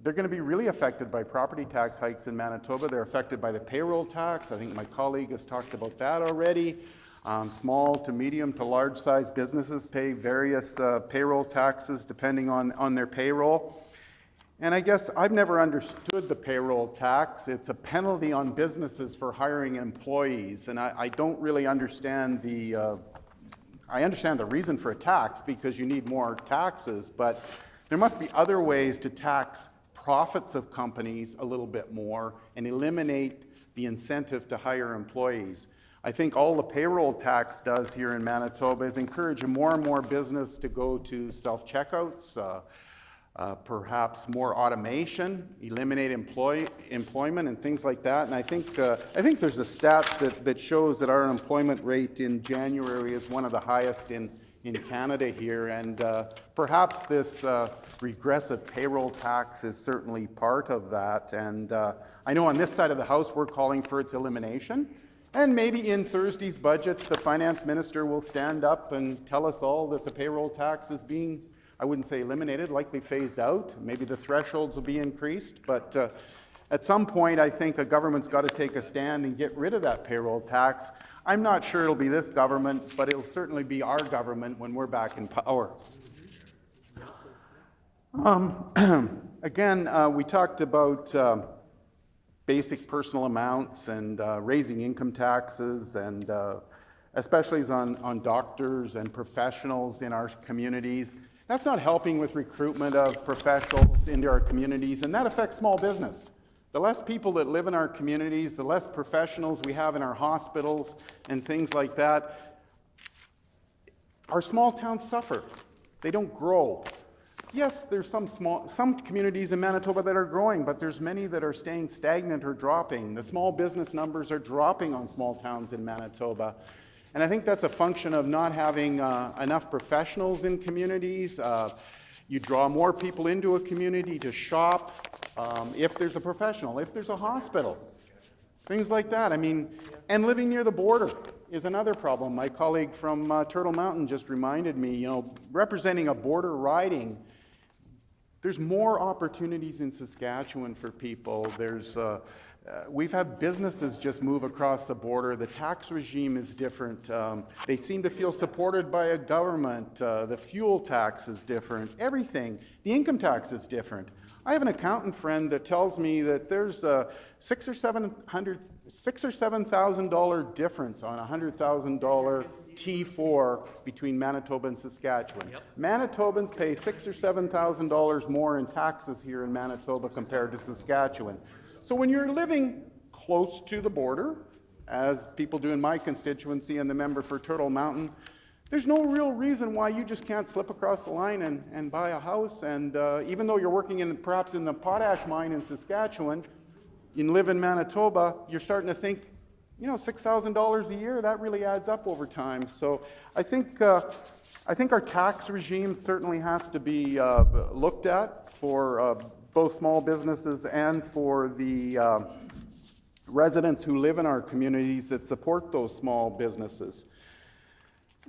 they're going to be really affected by property tax hikes in Manitoba. They're affected by the payroll tax. I think my colleague has talked about that already. Small to medium to large size businesses pay various payroll taxes depending on their payroll. And I guess I've never understood the payroll tax. It's a penalty on businesses for hiring employees, and I don't really understand I understand the reason for a tax because you need more taxes, but there must be other ways to tax profits of companies a little bit more and eliminate the incentive to hire employees. I think all the payroll tax does here in Manitoba is encourage more and more business to go to self-checkouts, perhaps more automation, eliminate employment and things like that. And I think there's a stat that shows that our unemployment rate in January is one of the highest in Canada here. And perhaps this regressive payroll tax is certainly part of that. And I know on this side of the House we're calling for its elimination. And maybe in Thursday's budget, the finance minister will stand up and tell us all that the payroll tax is being, I wouldn't say eliminated, likely phased out. Maybe the thresholds will be increased, but at some point I think a government's got to take a stand and get rid of that payroll tax. I'm not sure it'll be this government, but it'll certainly be our government when we're back in power. Again, we talked about basic personal amounts and raising income taxes, and especially on doctors and professionals in our communities. That's not helping with recruitment of professionals into our communities, and that affects small business. The less people that live in our communities, the less professionals we have in our hospitals and things like that, our small towns suffer. They don't grow. Yes, there's some communities in Manitoba that are growing, but there's many that are staying stagnant or dropping. The small business numbers are dropping on small towns in Manitoba. And I think that's a function of not having enough professionals in communities. You draw more people into a community to shop if there's a professional, if there's a hospital, things like that. I mean, and living near the border is another problem. My colleague from Turtle Mountain just reminded me, you know, representing a border riding, there's more opportunities in Saskatchewan for people. We've had businesses just move across the border. The tax regime is different. They seem to feel supported by a government. The fuel tax is different. Everything. The income tax is different. I have an accountant friend that tells me that there's a $6,000 or $7,000 difference on a $100,000 T4 between Manitoba and Saskatchewan. Yep. Manitobans pay $6,000 or $7,000 more in taxes here in Manitoba compared to Saskatchewan. So when you're living close to the border, as people do in my constituency and the member for Turtle Mountain, there's no real reason why you just can't slip across the line and buy a house. And even though you're working perhaps in the potash mine in Saskatchewan, you live in Manitoba, you're starting to think, you know, $6,000 a year, that really adds up over time. So I think our tax regime certainly has to be looked at for both small businesses and for the residents who live in our communities that support those small businesses.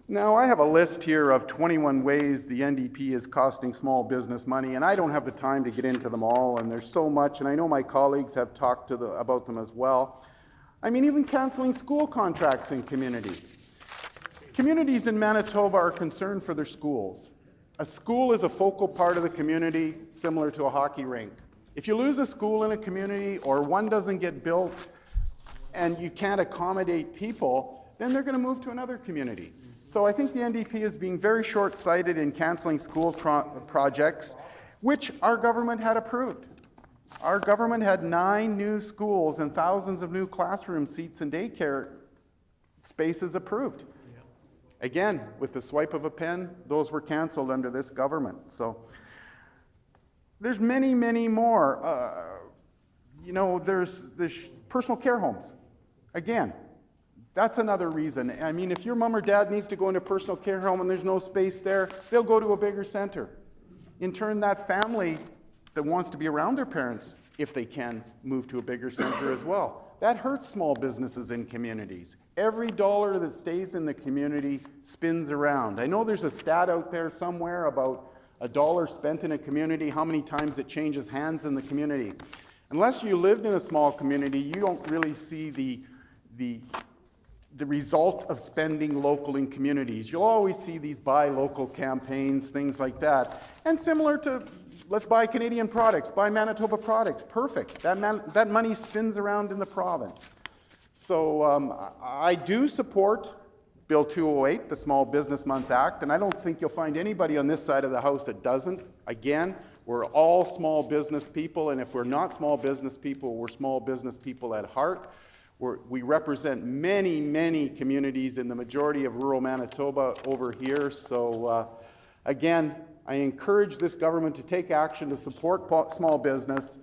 Now, I have a list here of 21 ways the NDP is costing small business money, and I don't have the time to get into them all, and there's so much, and I know my colleagues have talked about them as well. I mean, even canceling school contracts in communities. Communities in Manitoba are concerned for their schools. A school is a focal part of the community, similar to a hockey rink. If you lose a school in a community or one doesn't get built and you can't accommodate people, then they're going to move to another community. So I think the NDP is being very short-sighted in canceling school projects, which our government had approved. Our government had 9 new schools and thousands of new classroom seats and daycare spaces approved. Again, with the swipe of a pen, those were canceled under this government. So there's many, many more. You know, there's personal care homes. Again, that's another reason. I mean, if your mom or dad needs to go into a personal care home and there's no space there, they'll go to a bigger center. In turn, that family that wants to be around their parents, if they can, move to a bigger center as well. That hurts small businesses in communities. Every dollar that stays in the community spins around. I know there's a stat out there somewhere about a dollar spent in a community, how many times it changes hands in the community. Unless you lived in a small community, you don't really see the result of spending local in communities. You'll always see these buy local campaigns, things like that. And similar to let's buy Canadian products, buy Manitoba products. Perfect. That money spins around in the province. So I do support Bill 208, the Small Business Month Act, and I don't think you'll find anybody on this side of the House that doesn't. Again, we're all small business people, and if we're not small business people, we're small business people at heart. We represent many, many communities in the majority of rural Manitoba over here. So again, I encourage this government to take action to support small business.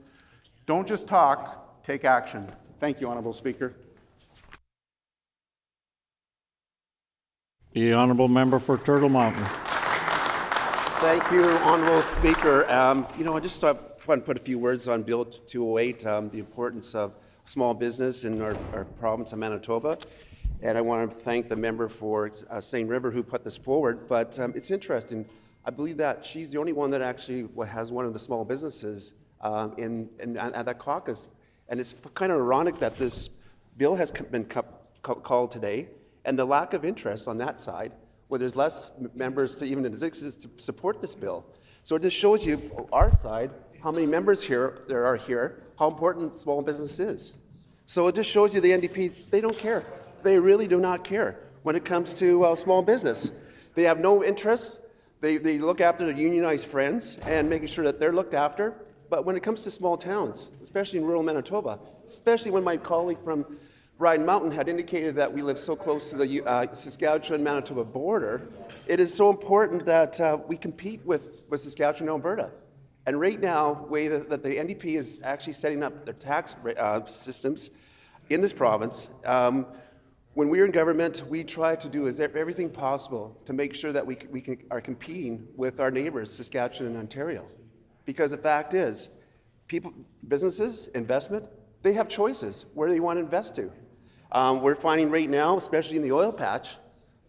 Don't just talk, take action. Thank you, Honourable Speaker. The honourable member for Turtle Mountain. Thank you, Honourable Speaker. I just want to put a few words on Bill 208, the importance of small business in our province of Manitoba. And I want to thank the member for St. River who put this forward. But it's interesting. I believe that she's the only one that actually has one of the small businesses at that caucus. And it's kind of ironic that this bill has been called today, and the lack of interest on that side, where there's less members to even exist to support this bill. So it just shows you, our side, how many members there are here, how important small business is. So it just shows you the NDP, they don't care. They really do not care when it comes to small business. They have no interest. They look after their unionized friends and making sure that they're looked after. But when it comes to small towns, especially in rural Manitoba, especially when my colleague from Ryan Mountain had indicated that we live so close to the Saskatchewan-Manitoba border, it is so important that we compete with Saskatchewan and Alberta. And right now, the way that the NDP is actually setting up their tax systems in this province, when we're in government, we try to do everything possible to make sure that we are competing with our neighbors, Saskatchewan and Ontario. Because the fact is, businesses, investment, they have choices where they want to invest to. We're finding right now, especially in the oil patch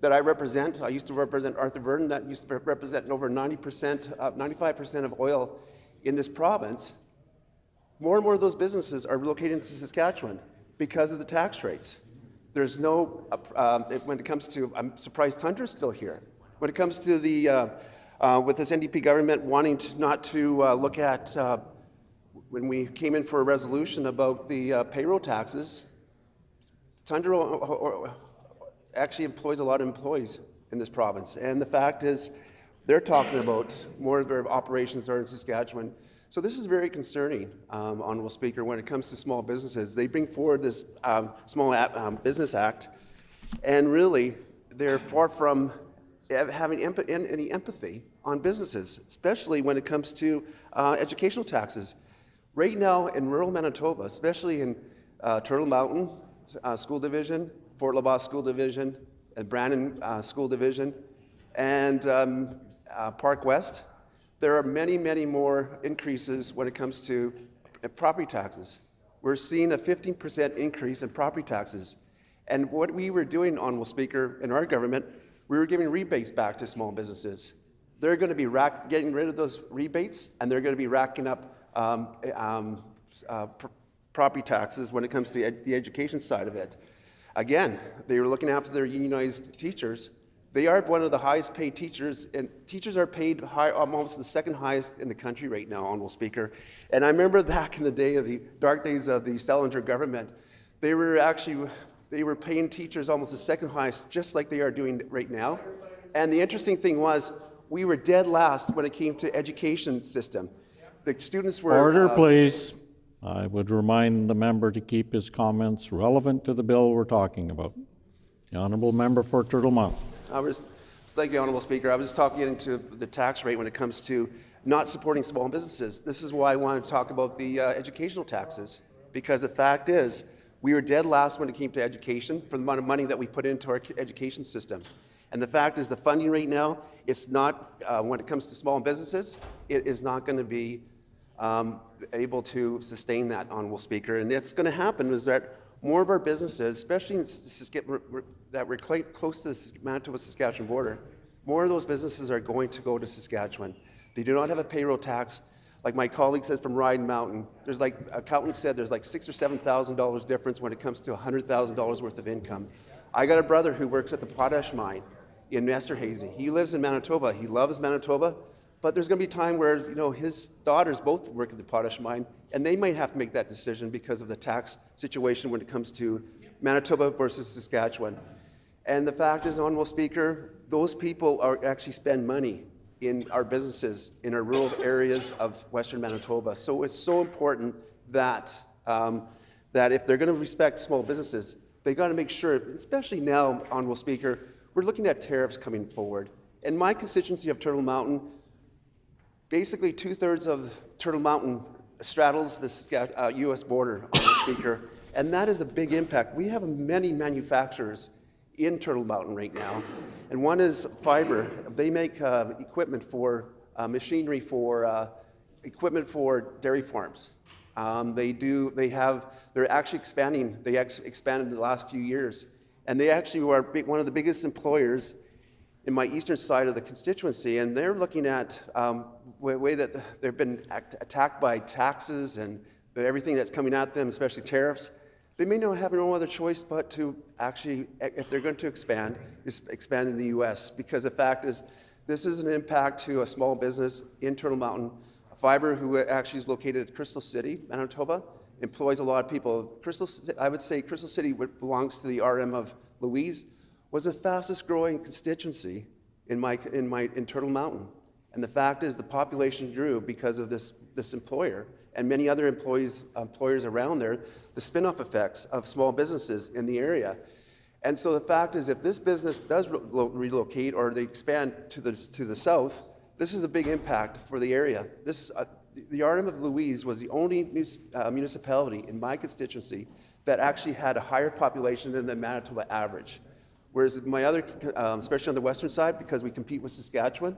that I represent, I used to represent Arthur Vernon, that used to represent over 95% of oil in this province. More and more of those businesses are located in Saskatchewan because of the tax rates. There's no, when it comes to, I'm surprised Tundra's still here. When it comes to the, with this NDP government wanting not to look at, when we came in for a resolution about the payroll taxes, Tundra actually employs a lot of employees in this province. And the fact is, they're talking about more of their operations are in Saskatchewan. So this is very concerning, Honourable Speaker, when it comes to small businesses. They bring forward this Small Business Act, and really, they're far from having any empathy on businesses, especially when it comes to educational taxes. Right now in rural Manitoba, especially in Turtle Mountain School Division, Fort LaBosse School Division, and Brandon School Division, and Park West, there are many, many more increases when it comes to property taxes. We're seeing a 15% increase in property taxes. And what we were doing, Honourable Speaker, in our government, we were giving rebates back to small businesses. They're going to be getting rid of those rebates, and they're going to be racking up property taxes when it comes to the education side of it. Again, they were looking after their unionized teachers. They are one of the highest paid teachers, and teachers are paid almost the second highest in the country right now, Honourable Speaker. And I remember back in the day of the dark days of the Selinger government, they were paying teachers almost the second highest, just like they are doing right now. And the interesting thing was, we were dead last when it came to education system. The students were— Order, please. I would remind the member to keep his comments relevant to the bill we're talking about. The honourable member for Turtle Mountain. Thank you, Honourable Speaker. I was talking into the tax rate when it comes to not supporting small businesses. This is why I wanted to talk about the educational taxes, because the fact is, we were dead last when it came to education for the amount of money that we put into our education system. And the fact is, the funding right now, it's not, when it comes to small businesses, it is not going to be able to sustain that, Honourable Speaker. And it's going to happen is that more of our businesses, especially that we're quite close to the Manitoba-Saskatchewan border, more of those businesses are going to go to Saskatchewan. They do not have a payroll tax. Like my colleague says from Ryan Mountain, there's like, accountant said, there's like $6,000 or $7,000 difference when it comes to $100,000 worth of income. I got a brother who works at the potash mine in Esterhazy. He lives in Manitoba. He loves Manitoba, But there's going to be a time where, his daughters both work at the potash mine, and they might have to make that decision because of the tax situation when it comes to Manitoba versus Saskatchewan. And the fact is, Honorable Speaker, those people actually spend money in our businesses, in our rural areas of Western Manitoba. So it's so important that, that if they're going to respect small businesses, they got to make sure, especially now, Honorable Speaker, we're looking at tariffs coming forward. In my constituency of Turtle Mountain, basically 2/3 of Turtle Mountain straddles the U.S. border, Honorable Speaker, and that is a big impact. We have many manufacturers in Turtle Mountain right now, and one is fiber. They make equipment for machinery for equipment for dairy farms. They're actually expanding. They expanded in the last few years, and they actually were one of the biggest employers in my eastern side of the constituency, and they're looking at the way that they've been attacked by taxes and everything that's coming at them, especially tariffs. They may not have no other choice but to actually, if they're going to expand, is expand in the U.S. Because the fact is, this is an impact to a small business in Turtle Mountain. Fiber, who actually is located at Crystal City, Manitoba, employs a lot of people. I would say Crystal City, which belongs to the RM of Louise, was the fastest growing constituency in Turtle Mountain. And the fact is, the population grew because of this employer and many other employers around there, the spin-off effects of small businesses in the area. And so the fact is, if this business does relocate or they expand to the south, this is a big impact for the area. The RM of Louise was the only municipality in my constituency that actually had a higher population than the Manitoba average. Whereas my other, especially on the western side, because we compete with Saskatchewan,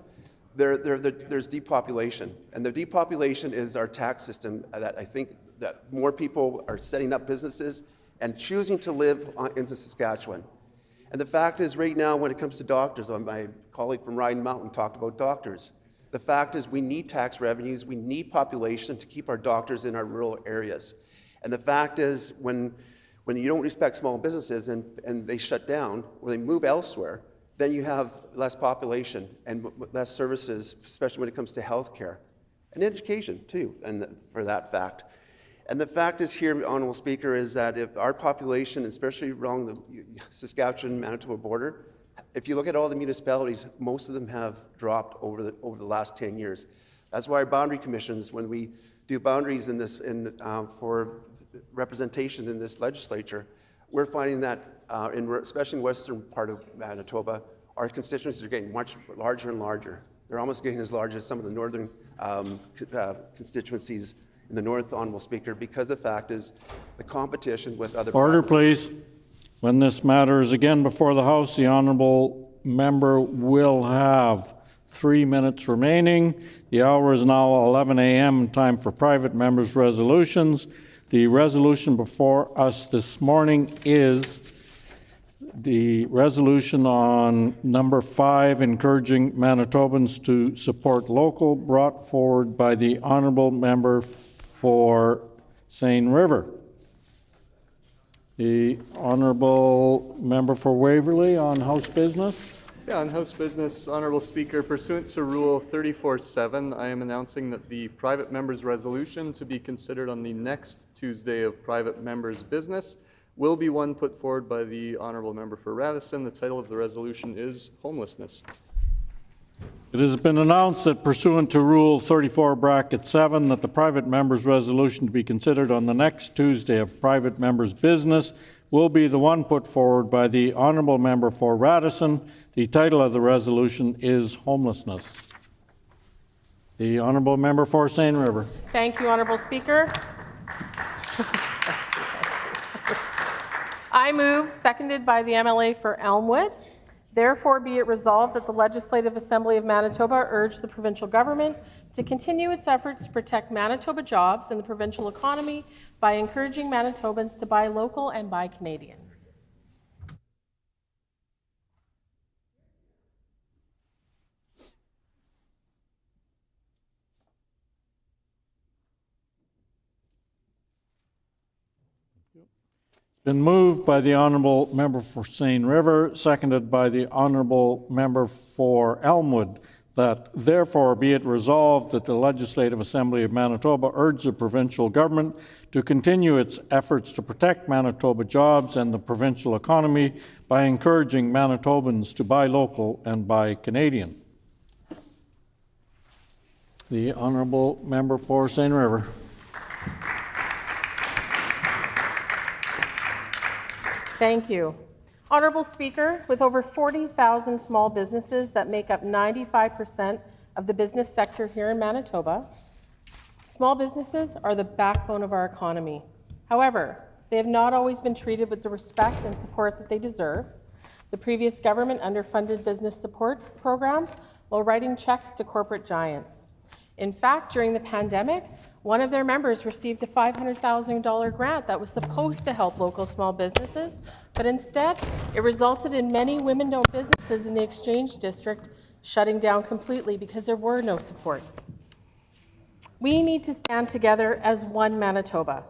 there's depopulation. And the depopulation is our tax system that I think that more people are setting up businesses and choosing to live into Saskatchewan. And the fact is, right now, when it comes to doctors, my colleague from Riding Mountain talked about doctors. The fact is, we need tax revenues, we need population to keep our doctors in our rural areas. And the fact is, when you don't respect small businesses and they shut down or they move elsewhere, then you have less population and less services, especially when it comes to healthcare and education too, and for that fact. And the fact is here, Honorable Speaker, is that if our population, especially along the Saskatchewan-Manitoba border, if you look at all the municipalities, most of them have dropped over the last 10 years. That's why our boundary commissions, when we do boundaries for representation in this legislature, we're finding that, especially in the western part of Manitoba, our constituencies are getting much larger and larger. They're almost getting as large as some of the northern constituencies in the north, Honorable Speaker, because the fact is the competition with other Order, provinces. please. When this matter is again before the House, the honourable member will have 3 minutes remaining. The hour is now 11 a.m. Time for private members' resolutions. The resolution before us this morning is the resolution on number 5, encouraging Manitobans to support local, brought forward by the honourable member for Seine River. The honourable member for Waverley on House business. Yeah, on House business, Honourable Speaker, pursuant to Rule 34.7, I am announcing that the private member's resolution to be considered on the next Tuesday of private members' business will be one put forward by the honourable member for Radisson. The title of the resolution is Homelessness. It has been announced that pursuant to Rule 34(7) that the private member's resolution to be considered on the next Tuesday of private members' business will be the one put forward by the honourable member for Radisson. The title of the resolution is Homelessness. The honourable member for Seine River. Thank you, Honourable Speaker. I move, seconded by the MLA for Elmwood. Therefore, be it resolved that the Legislative Assembly of Manitoba urge the provincial government to continue its efforts to protect Manitoba jobs and the provincial economy by encouraging Manitobans to buy local and buy Canadian. Been moved by the honourable member for Seine River, seconded by the honourable member for Elmwood, that therefore be it resolved that the Legislative Assembly of Manitoba urge the provincial government to continue its efforts to protect Manitoba jobs and the provincial economy by encouraging Manitobans to buy local and buy Canadian. The Honourable Member for St. River. Thank you. Honourable Speaker, with over 40,000 small businesses that make up 95% of the business sector here in Manitoba, small businesses are the backbone of our economy. However, they have not always been treated with the respect and support that they deserve. The previous government underfunded business support programs while writing checks to corporate giants. In fact, during the pandemic, one of their members received a $500,000 grant that was supposed to help local small businesses, but instead, it resulted in many women-owned businesses in the Exchange District shutting down completely because there were no supports. We need to stand together as one Manitoba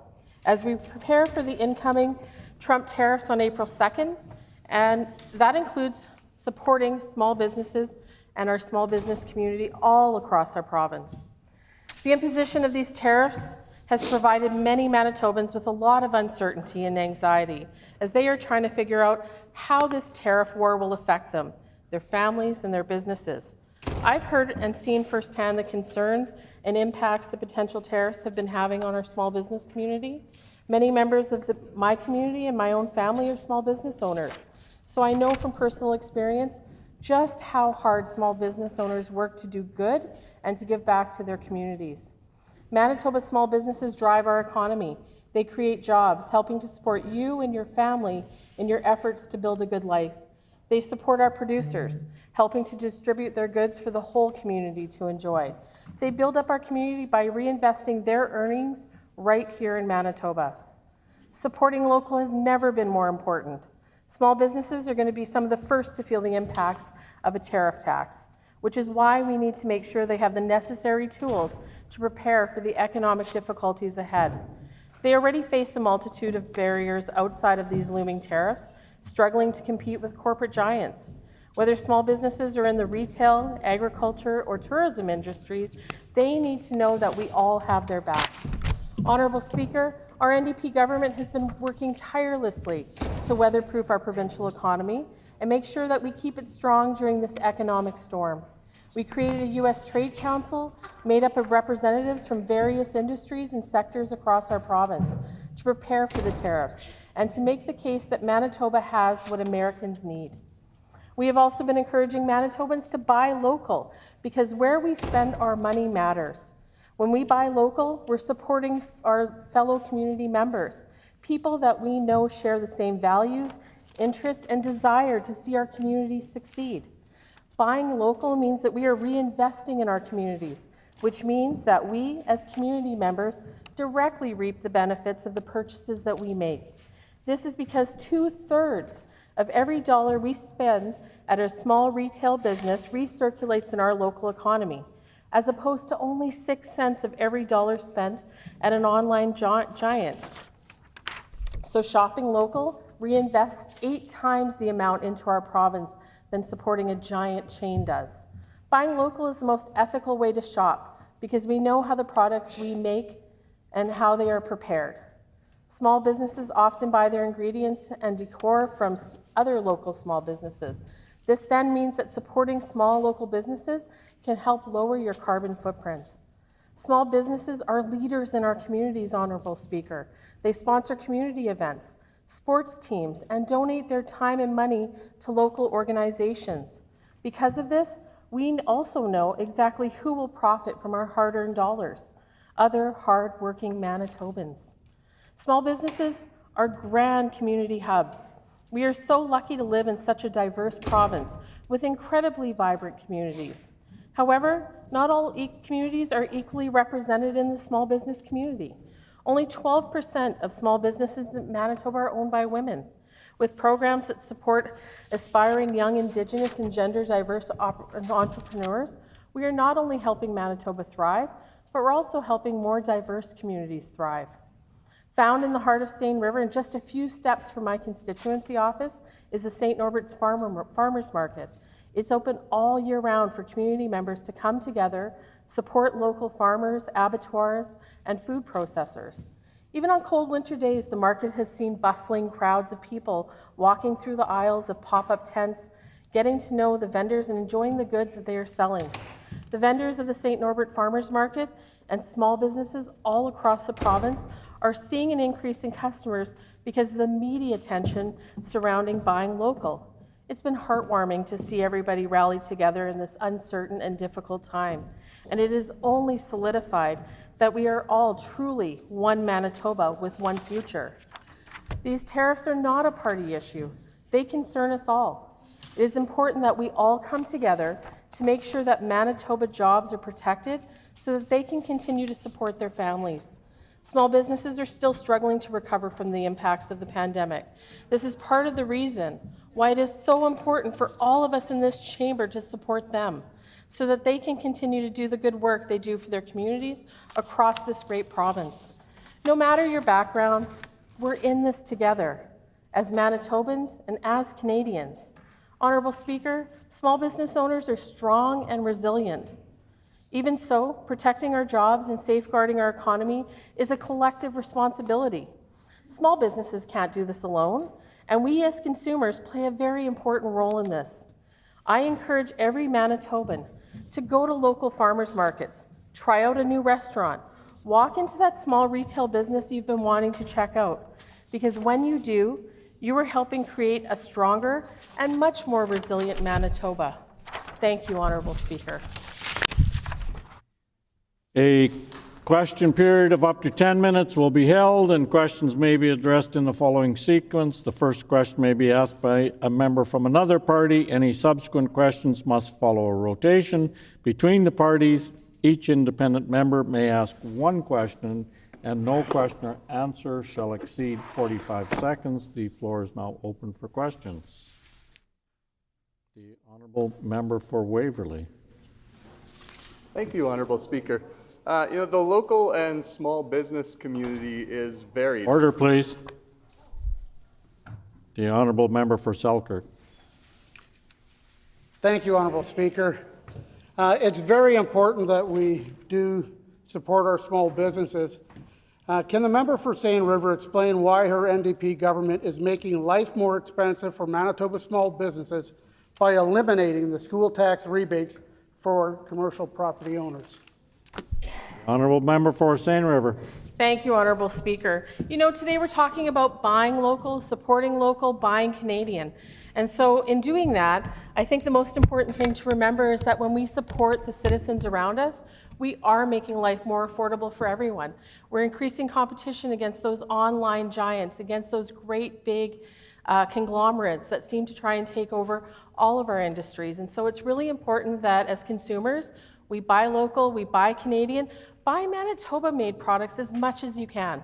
as we prepare for the incoming Trump tariffs on April 2nd, and that includes supporting small businesses and our small business community all across our province. The imposition of these tariffs has provided many Manitobans with a lot of uncertainty and anxiety as they are trying to figure out how this tariff war will affect them, their families, and their businesses. I've heard and seen firsthand the concerns and impacts the potential tariffs have been having on our small business community. Many members of my community and my own family are small business owners, so I know from personal experience just how hard small business owners work to do good and to give back to their communities. Manitoba small businesses drive our economy. They create jobs, helping to support you and your family in your efforts to build a good life. They support our producers, helping to distribute their goods for the whole community to enjoy. They build up our community by reinvesting their earnings right here in Manitoba. Supporting local has never been more important. Small businesses are going to be some of the first to feel the impacts of a tariff tax, which is why we need to make sure they have the necessary tools to prepare for the economic difficulties ahead. They already face a multitude of barriers outside of these looming tariffs, struggling to compete with corporate giants. Whether small businesses are in the retail, agriculture, or tourism industries, they need to know that we all have their backs. Honourable Speaker, our NDP government has been working tirelessly to weatherproof our provincial economy and make sure that we keep it strong during this economic storm. We created a U.S. Trade Council made up of representatives from various industries and sectors across our province to prepare for the tariffs and to make the case that Manitoba has what Americans need. We have also been encouraging Manitobans to buy local because where we spend our money matters. When we buy local, we're supporting our fellow community members, people that we know share the same values, interest, and desire to see our communities succeed. Buying local means that we are reinvesting in our communities, which means that we, as community members, directly reap the benefits of the purchases that we make. This is because 2/3 of every dollar we spend at a small retail business recirculates in our local economy, as opposed to only 6 cents of every dollar spent at an online giant. So shopping local reinvests 8 times the amount into our province than supporting a giant chain does. Buying local is the most ethical way to shop because we know how the products we make and how they are prepared. Small businesses often buy their ingredients and decor from other local small businesses. This then means that supporting small local businesses can help lower your carbon footprint. Small businesses are leaders in our communities, Honourable Speaker. They sponsor community events, sports teams, and donate their time and money to local organizations. Because of this, we also know exactly who will profit from our hard-earned dollars: other hard-working Manitobans. Small businesses are grand community hubs. We are so lucky to live in such a diverse province with incredibly vibrant communities. However, not all communities are equally represented in the small business community. Only 12% of small businesses in Manitoba are owned by women. With programs that support aspiring young Indigenous and gender diverse entrepreneurs, we are not only helping Manitoba thrive, but we're also helping more diverse communities thrive. Found in the heart of St. River and just a few steps from my constituency office is the St. Norbert's Farmers Market. It's open all year round for community members to come together, support local farmers, abattoirs, and food processors. Even on cold winter days, the market has seen bustling crowds of people walking through the aisles of pop-up tents, getting to know the vendors and enjoying the goods that they are selling. The vendors of the St. Norbert Farmers Market and small businesses all across the province are seeing an increase in customers because of the media attention surrounding buying local. It's been heartwarming to see everybody rally together in this uncertain and difficult time, and it is only solidified that we are all truly one Manitoba with one future. These tariffs are not a party issue. They concern us all. It is important that we all come together to make sure that Manitoba jobs are protected so that they can continue to support their families. Small businesses are still struggling to recover from the impacts of the pandemic. This is part of the reason why it is so important for all of us in this chamber to support them, so that they can continue to do the good work they do for their communities across this great province. No matter your background, we're in this together as Manitobans and as Canadians. Honourable Speaker, small business owners are strong and resilient. Even so, protecting our jobs and safeguarding our economy is a collective responsibility. Small businesses can't do this alone, and we as consumers play a very important role in this. I encourage every Manitoban to go to local farmers markets, try out a new restaurant, walk into that small retail business you've been wanting to check out, because when you do, you are helping create a stronger and much more resilient Manitoba. Thank you, Honourable Speaker. A question period of up to 10 minutes will be held, and questions may be addressed in the following sequence. The first question may be asked by a member from another party. Any subsequent questions must follow a rotation between the parties. Each independent member may ask one question, and no question or answer shall exceed 45 seconds. The floor is now open for questions. The honourable member for Waverley. Thank you, Honourable Speaker. The local and small business community is varied. Order, please. The honourable member for Selkirk. Thank you, Honourable Speaker. It's very important that we do support our small businesses. Can the member for St. River explain why her NDP government is making life more expensive for Manitoba small businesses by eliminating the school tax rebates for commercial property owners? Honourable member for St. River. Thank you, Honourable Speaker. Today we're talking about buying local, supporting local, buying Canadian. And so in doing that, I think the most important thing to remember is that when we support the citizens around us, we are making life more affordable for everyone. We're increasing competition against those online giants, against those great big conglomerates that seem to try and take over all of our industries. And so it's really important that as consumers, we buy local, we buy Canadian, buy Manitoba-made products as much as you can.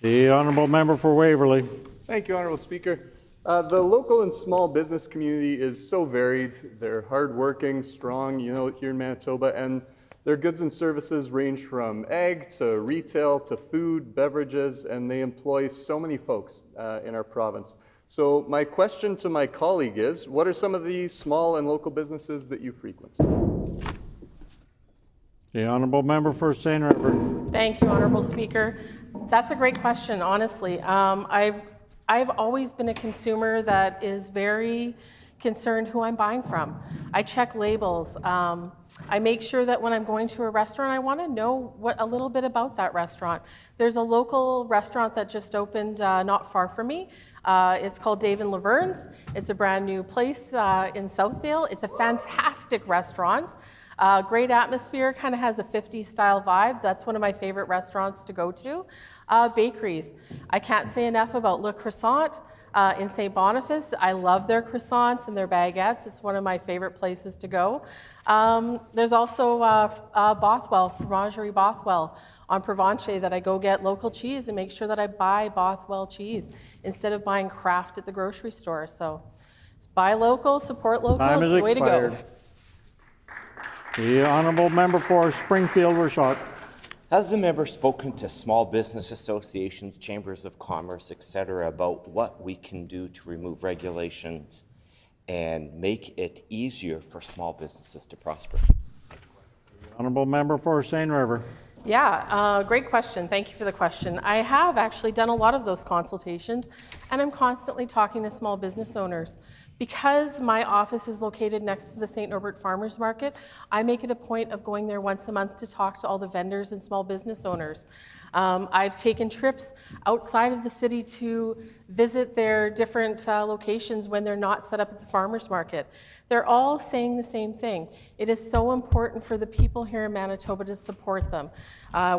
The honourable member for Waverley. Thank you, Honourable Speaker. The local and small business community is so varied. They're hardworking, strong, here in Manitoba, and their goods and services range from ag to retail to food, beverages, and they employ so many folks in our province. So my question to my colleague is, what are some of the small and local businesses that you frequent? The honourable member for St. River. Thank you, Honourable Speaker. That's a great question, honestly. I've always been a consumer that is very concerned who I'm buying from. I check labels. I make sure that when I'm going to a restaurant, I want to know a little bit about that restaurant. There's a local restaurant that just opened not far from me. It's called Dave and Laverne's. It's a brand new place in Southdale. It's a fantastic restaurant. Great atmosphere, kind of has a 50s style vibe. That's one of my favorite restaurants to go to. Bakeries. I can't say enough about Le Croissant in St. Boniface. I love their croissants and their baguettes. It's one of my favorite places to go. There's also Bothwell, Fromagerie Bothwell on Provencher that I go get local cheese and make sure that I buy Bothwell cheese instead of buying Kraft at the grocery store. So buy local, support local. Time it's is the way expired. to go. The honourable member for Springfield Rashot. Has the member spoken to small business associations, chambers of commerce, etc., about what we can do to remove regulations and make it easier for small businesses to prosper? Honourable member for Seine River. Yeah, great question. Thank you for the question. I have actually done a lot of those consultations, and I'm constantly talking to small business owners. Because my office is located next to the St. Norbert Farmers Market, I make it a point of going there once a month to talk to all the vendors and small business owners. I've taken trips outside of the city to visit their different locations when they're not set up at the farmers market. They're all saying the same thing. It is so important for the people here in Manitoba to support them.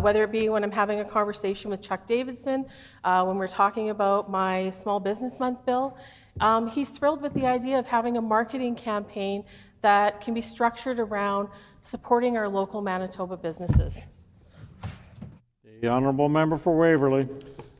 Whether it be when I'm having a conversation with Chuck Davidson, when we're talking about my Small Business Month bill, he's thrilled with the idea of having a marketing campaign that can be structured around supporting our local Manitoba businesses. The honourable member for Waverley.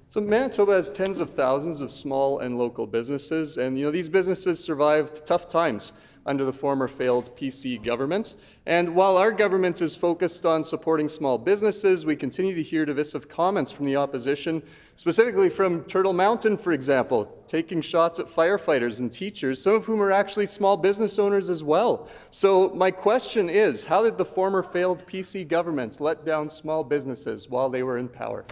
So Manitoba has tens of thousands of small and local businesses, and these businesses survived tough times under the former failed PC government. And while our government is focused on supporting small businesses, we continue to hear divisive comments from the opposition, specifically from Turtle Mountain, for example, taking shots at firefighters and teachers, some of whom are actually small business owners as well. So my question is, how did the former failed PC government let down small businesses while they were in power?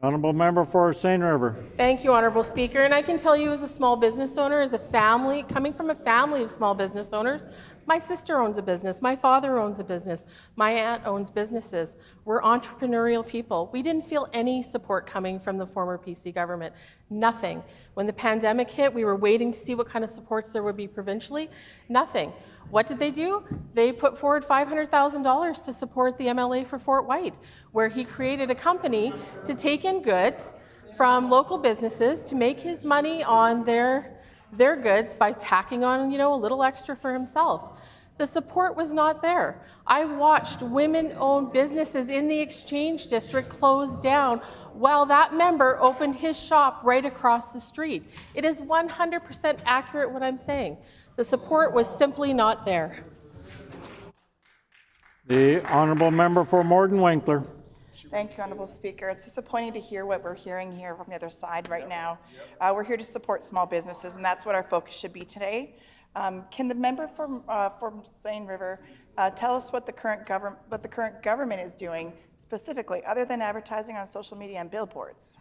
Honourable member for Seine River. Thank you, Honourable Speaker. And I can tell you as a small business owner, as a family, coming from a family of small business owners, my sister owns a business, my father owns a business, my aunt owns businesses. We're entrepreneurial people. We didn't feel any support coming from the former PC government. Nothing. When the pandemic hit, we were waiting to see what kind of supports there would be provincially. Nothing. What did they do? They put forward $500,000 to support the MLA for Fort White, where he created a company to take in goods from local businesses to make his money on their goods by tacking on, a little extra for himself. The support was not there. I watched women-owned businesses in the Exchange District close down while that member opened his shop right across the street. It is 100% accurate what I'm saying. The support was simply not there. The honourable member for Morden Winkler. Thank you, Honourable Speaker. It's disappointing to hear what we're hearing here from the other side right now. We're here to support small businesses, and that's what our focus should be today. Can the member from Seine River tell us what the current government is doing specifically, other than advertising on social media and billboards?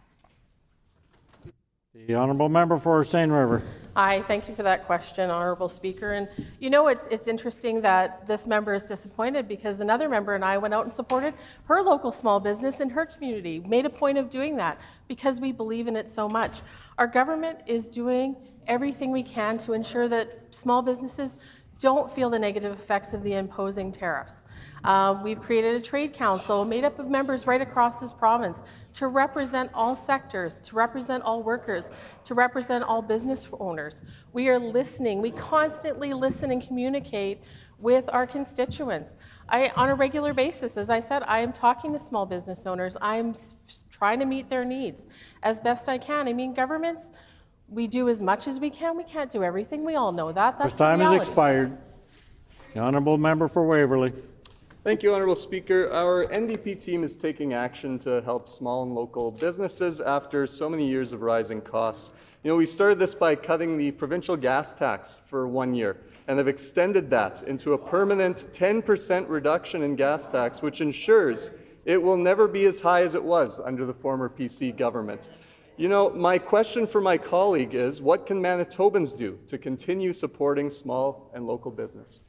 The honourable member for Seine River. Hi, thank you for that question, Honourable Speaker. And it's interesting that this member is disappointed because another member and I went out and supported her local small business in her community, made a point of doing that because we believe in it so much. Our government is doing everything we can to ensure that small businesses don't feel the negative effects of the imposing tariffs. We've created a trade council made up of members right across this province to represent all sectors, to represent all workers, to represent all business owners. We are listening. We constantly listen and communicate with our constituents. On a regular basis, as I said, I am talking to small business owners. I'm trying to meet their needs as best I can. I mean, governments, we do as much as we can. We can't do everything. We all know that. That's the reality. Time has expired. The honourable member for Waverley. Thank you, Honourable Speaker. Our NDP team is taking action to help small and local businesses after so many years of rising costs. We started this by cutting the provincial gas tax for 1 year and have extended that into a permanent 10% reduction in gas tax, which ensures it will never be as high as it was under the former PC government. My question for my colleague is, what can Manitobans do to continue supporting small and local business?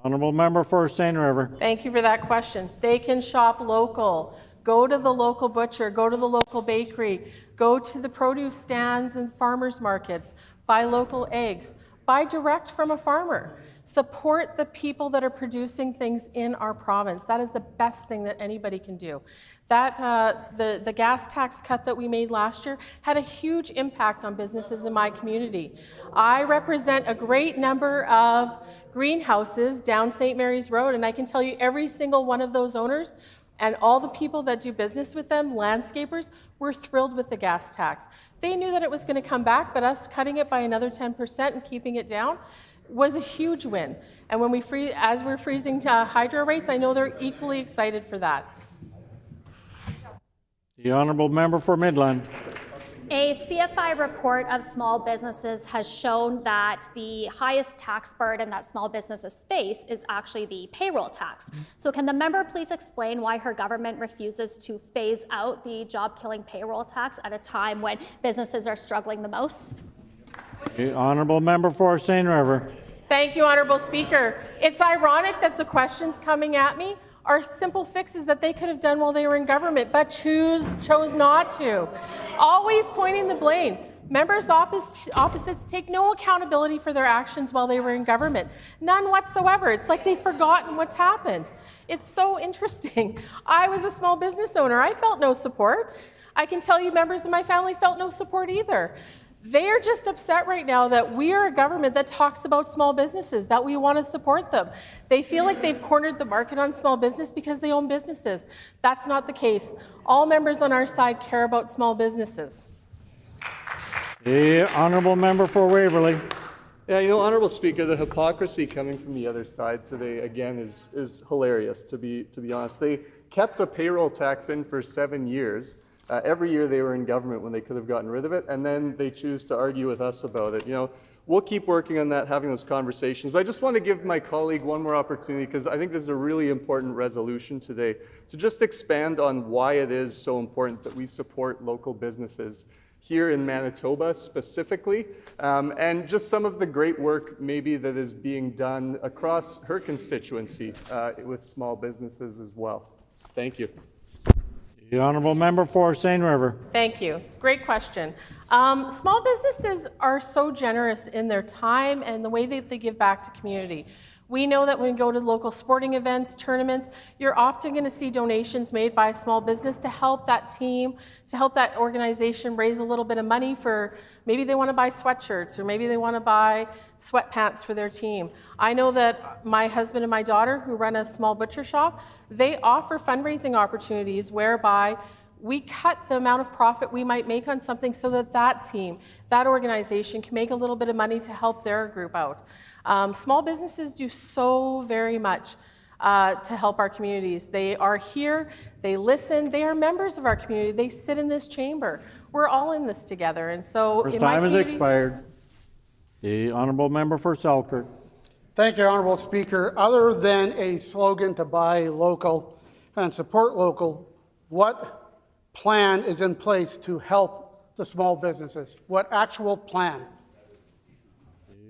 Honourable member for Seine River. Thank you for that question. They can shop local. Go to the local butcher, go to the local bakery, go to the produce stands and farmers markets, buy local eggs, buy direct from a farmer. Support the people that are producing things in our province. That is the best thing that anybody can do. The gas tax cut that we made last year had a huge impact on businesses in my community. I represent a great number of greenhouses down St. Mary's Road, and I can tell you every single one of those owners and all the people that do business with them, landscapers, were thrilled with the gas tax. They knew that it was going to come back, but us cutting it by another 10% and keeping it down was a huge win. And when as we're freezing hydro rates, I know they're equally excited for that. The honourable member for Midland. A CFI report of small businesses has shown that the highest tax burden that small businesses face is actually the payroll tax. So can the member please explain why her government refuses to phase out the job-killing payroll tax at a time when businesses are struggling the most? The honourable member for Seine River. Thank you, Honourable Speaker. It's ironic that the questions coming at me are simple fixes that they could have done while they were in government, but chose not to. Always pointing the blame. Members opposites take no accountability for their actions while they were in government. None whatsoever. It's like they've forgotten what's happened. It's so interesting. I was a small business owner. I felt no support. I can tell you members of my family felt no support either. They are just upset right now that we are a government that talks about small businesses, that we want to support them. They feel like they've cornered the market on small business because they own businesses. That's not the case. All members on our side care about small businesses. The honourable member for Waverley. Yeah, you know, Honourable Speaker, the hypocrisy coming from the other side today, again, is hilarious, to be honest. They kept a payroll tax in for 7 years. Every year they were in government when they could have gotten rid of it, and then they choose to argue with us about it. You know, we'll keep working on that, having those conversations. But I just want to give my colleague one more opportunity, because I think this is a really important resolution today, to just expand on why it is so important that we support local businesses here in Manitoba specifically, and just some of the great work maybe that is being done across her constituency with small businesses as well. Thank you. The honourable member for Seine River. Thank you. Great question. Small businesses are so generous in their time and the way that they give back to community. We know that when we go to local sporting events, tournaments, you're often going to see donations made by a small business to help that team, to help that organization raise a little bit of money for maybe they want to buy sweatshirts or maybe they want to buy sweatpants for their team. I know that my husband and my daughter, who run a small butcher shop, they offer fundraising opportunities whereby we cut the amount of profit we might make on something so that that team, that organization can make a little bit of money to help their group out. Small businesses do so very much to help our communities. They are here, they listen, they are members of our community, they sit in this chamber. We're all in this together, and so First time has expired. The honourable member for Selkirk. Thank you, Honourable Speaker. Other than a slogan to buy local and support local, what plan is in place to help the small businesses? What actual plan?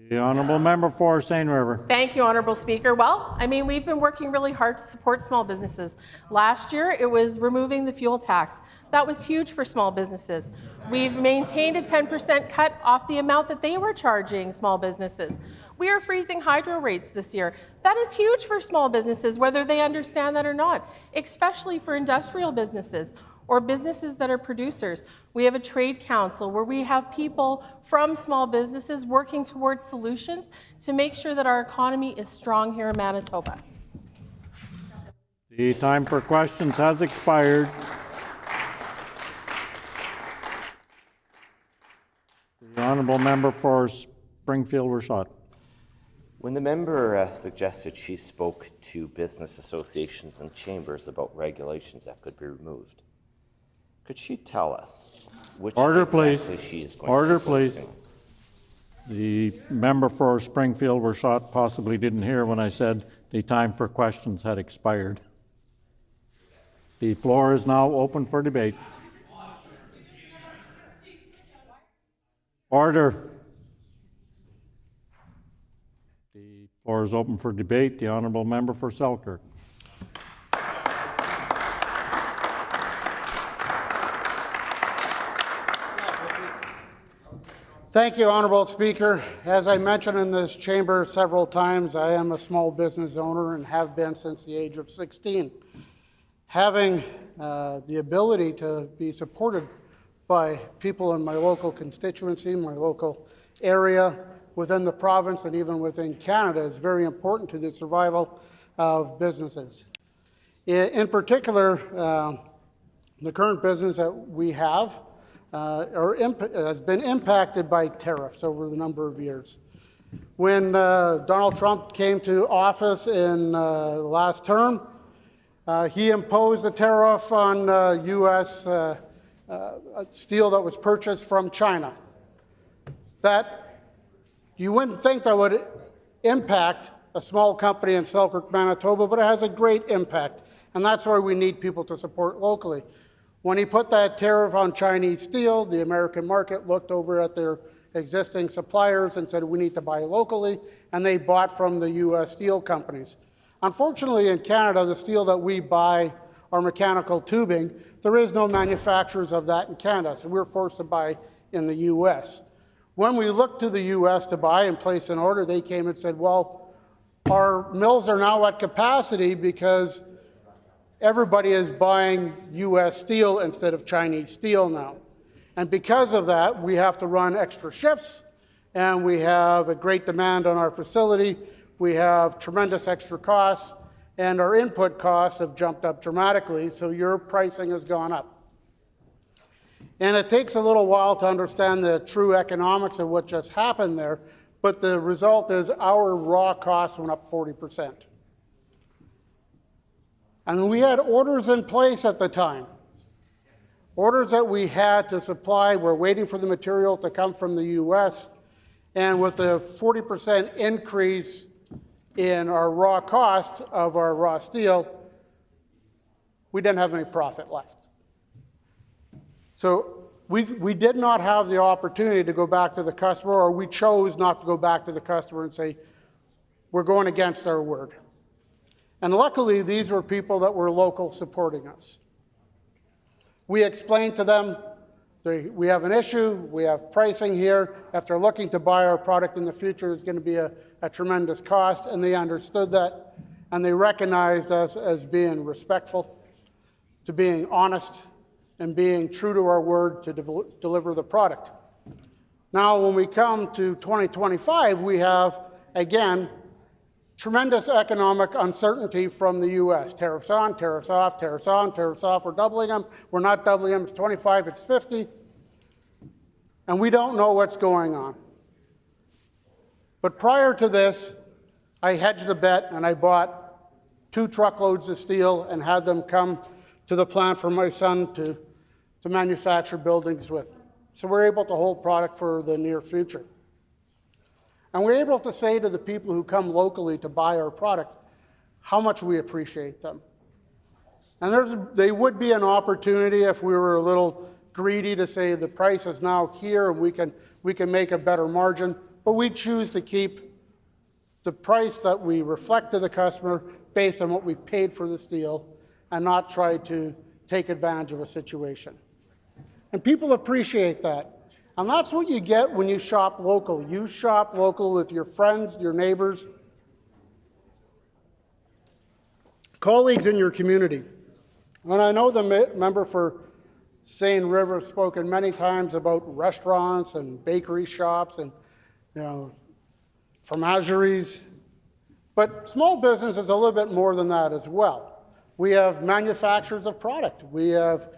The honourable member for Seine River. Thank you, Honourable Speaker. Well, I mean, we've been working really hard to support small businesses. Last year, it was removing the fuel tax. That was huge for small businesses. We've maintained a 10% cut off the amount that they were charging small businesses. We are freezing hydro rates this year. That is huge for small businesses, whether they understand that or not, especially for industrial businesses or businesses that are producers. We have a trade council where we have people from small businesses working towards solutions to make sure that our economy is strong here in Manitoba. The time for questions has expired. The honourable member for Springfield-Rashad. When the member suggested she spoke to business associations and chambers about regulations that could be removed, could she tell us which exactly she is going to be focusing? The member for Springfield-Rashad possibly didn't hear when I said the time for questions had expired. The floor is now open for debate. Order. The floor is open for debate. The honourable member for Selkirk. Thank you, Honourable Speaker. As I mentioned in this chamber several times, I am a small business owner and have been since the age of 16. Having the ability to be supported by people in my local constituency, my local area, within the province and even within Canada is very important to the survival of businesses. In particular, the current business that we have has been impacted by tariffs over the number of years. When Donald Trump came to office in the last term, he imposed a tariff on U.S. steel that was purchased from China. That you wouldn't think that would impact a small company in Selkirk, Manitoba, but it has a great impact. And that's why we need people to support locally. When he put that tariff on Chinese steel, the American market looked over at their existing suppliers and said, we need to buy locally, and they bought from the U.S. steel companies. Unfortunately, in Canada, the steel that we buy are mechanical tubing. There is no manufacturers of that in Canada, so we're forced to buy in the U.S. When we looked to the U.S. to buy and place an order, they came and said, well, our mills are now at capacity because everybody is buying U.S. steel instead of Chinese steel now. And because of that, we have to run extra shifts, and we have a great demand on our facility. We have tremendous extra costs, and our input costs have jumped up dramatically, so your pricing has gone up. And it takes a little while to understand the true economics of what just happened there, but the result is our raw costs went up 40%. And we had orders in place at the time. Orders that we had to supply, we're waiting for the material to come from the U.S., and with the 40% increase in our raw cost of our raw steel, we didn't have any profit left. So we did not have the opportunity to go back to the customer, or we chose not to go back to the customer and say, we're going against our word. And luckily, these were people that were local supporting us. We explained to them, we have an issue, we have pricing here. If they're looking to buy our product in the future, it's going to be a tremendous cost, and they understood that, and they recognized us as being respectful, to being honest, and being true to our word to deliver the product. Now, when we come to 2025, we have, again, tremendous economic uncertainty from the U.S. Tariffs on, tariffs off, tariffs on, tariffs off. We're doubling them. We're not doubling them. It's 25, it's 50. And we don't know what's going on. But prior to this, I hedged a bet and I bought 2 truckloads of steel and had them come to the plant for my son to manufacture buildings with. So we're able to hold product for the near future. And we're able to say to the people who come locally to buy our product how much we appreciate them. And they would be an opportunity if we were a little greedy to say the price is now here and we can make a better margin, but we choose to keep the price that we reflect to the customer based on what we paid for the steel and not try to take advantage of a situation. And people appreciate that. And that's what you get when you shop local. You shop local with your friends, your neighbors, colleagues in your community. And I know the member for Seine River has spoken many times about restaurants and bakery shops and, fromageries. But small business is a little bit more than that as well. We have manufacturers of product. We have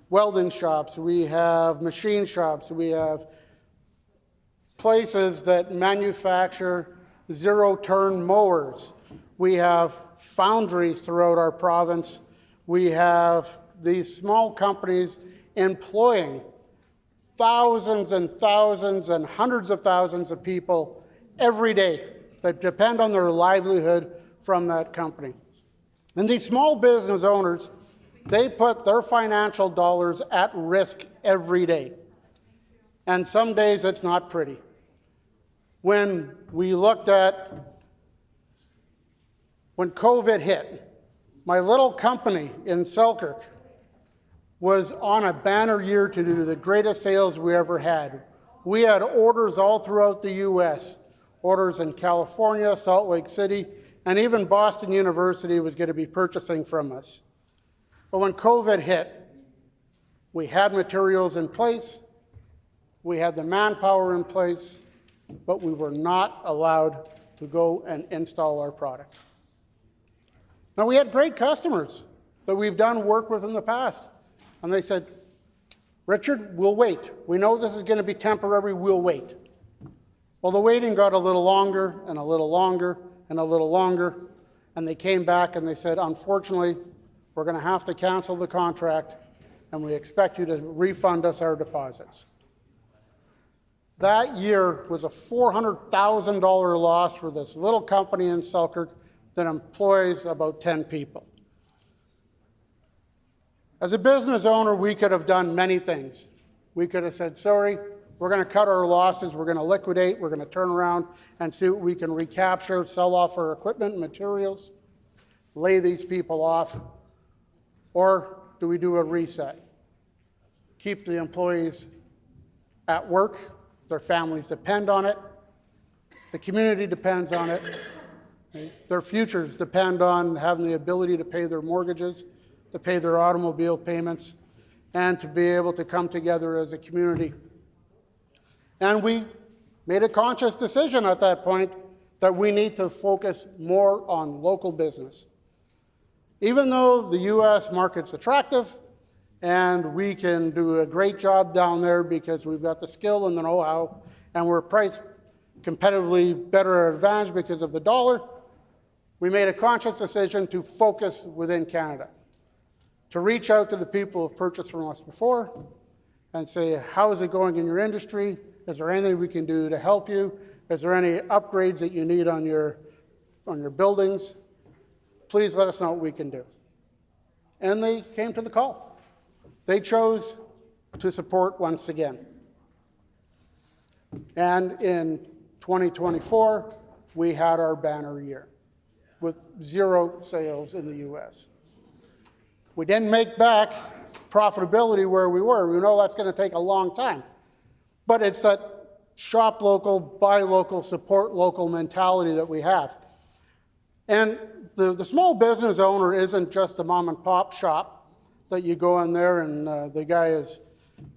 welding shops, we have machine shops, we have places that manufacture zero-turn mowers. We have foundries throughout our province. We have these small companies employing thousands and thousands and hundreds of thousands of people every day that depend on their livelihood from that company. And these small business owners, they put their financial dollars at risk every day. And some days it's not pretty. When we looked at when COVID hit, my little company in Selkirk was on a banner year to do the greatest sales we ever had. We had orders all throughout the U.S., orders in California, Salt Lake City, and even Boston University was going to be purchasing from us. But when COVID hit, we had materials in place, we had the manpower in place, but we were not allowed to go and install our product. Now, we had great customers that we've done work with in the past, and they said, Richard, we'll wait. We know this is going to be temporary, we'll wait. Well, the waiting got a little longer and a little longer and a little longer, and they came back and they said, unfortunately, we're going to have to cancel the contract and we expect you to refund us our deposits. That year was a $400,000 loss for this little company in Selkirk that employs about 10 people. As a business owner, we could have done many things. We could have said, sorry, we're going to cut our losses, we're going to liquidate, we're going to turn around and see what we can recapture, sell off our equipment and materials, lay these people off, or do we do a reset? Keep the employees at work, their families depend on it, the community depends on it, their futures depend on having the ability to pay their mortgages, to pay their automobile payments, and to be able to come together as a community. And we made a conscious decision at that point that we need to focus more on local business. Even though the U.S. market's attractive, and we can do a great job down there because we've got the skill and the know-how, and we're priced competitively better advantage because of the dollar, we made a conscious decision to focus within Canada, to reach out to the people who've purchased from us before and say, how is it going in your industry? Is there anything we can do to help you? Is there any upgrades that you need on your buildings? Please let us know what we can do. And they came to the call. They chose to support once again. And in 2024, we had our banner year with 0 sales in the U.S. We didn't make back profitability where we were. We know that's going to take a long time. But it's that shop local, buy local, support local mentality that we have. And the small business owner isn't just a mom and pop shop that you go in there and the guy is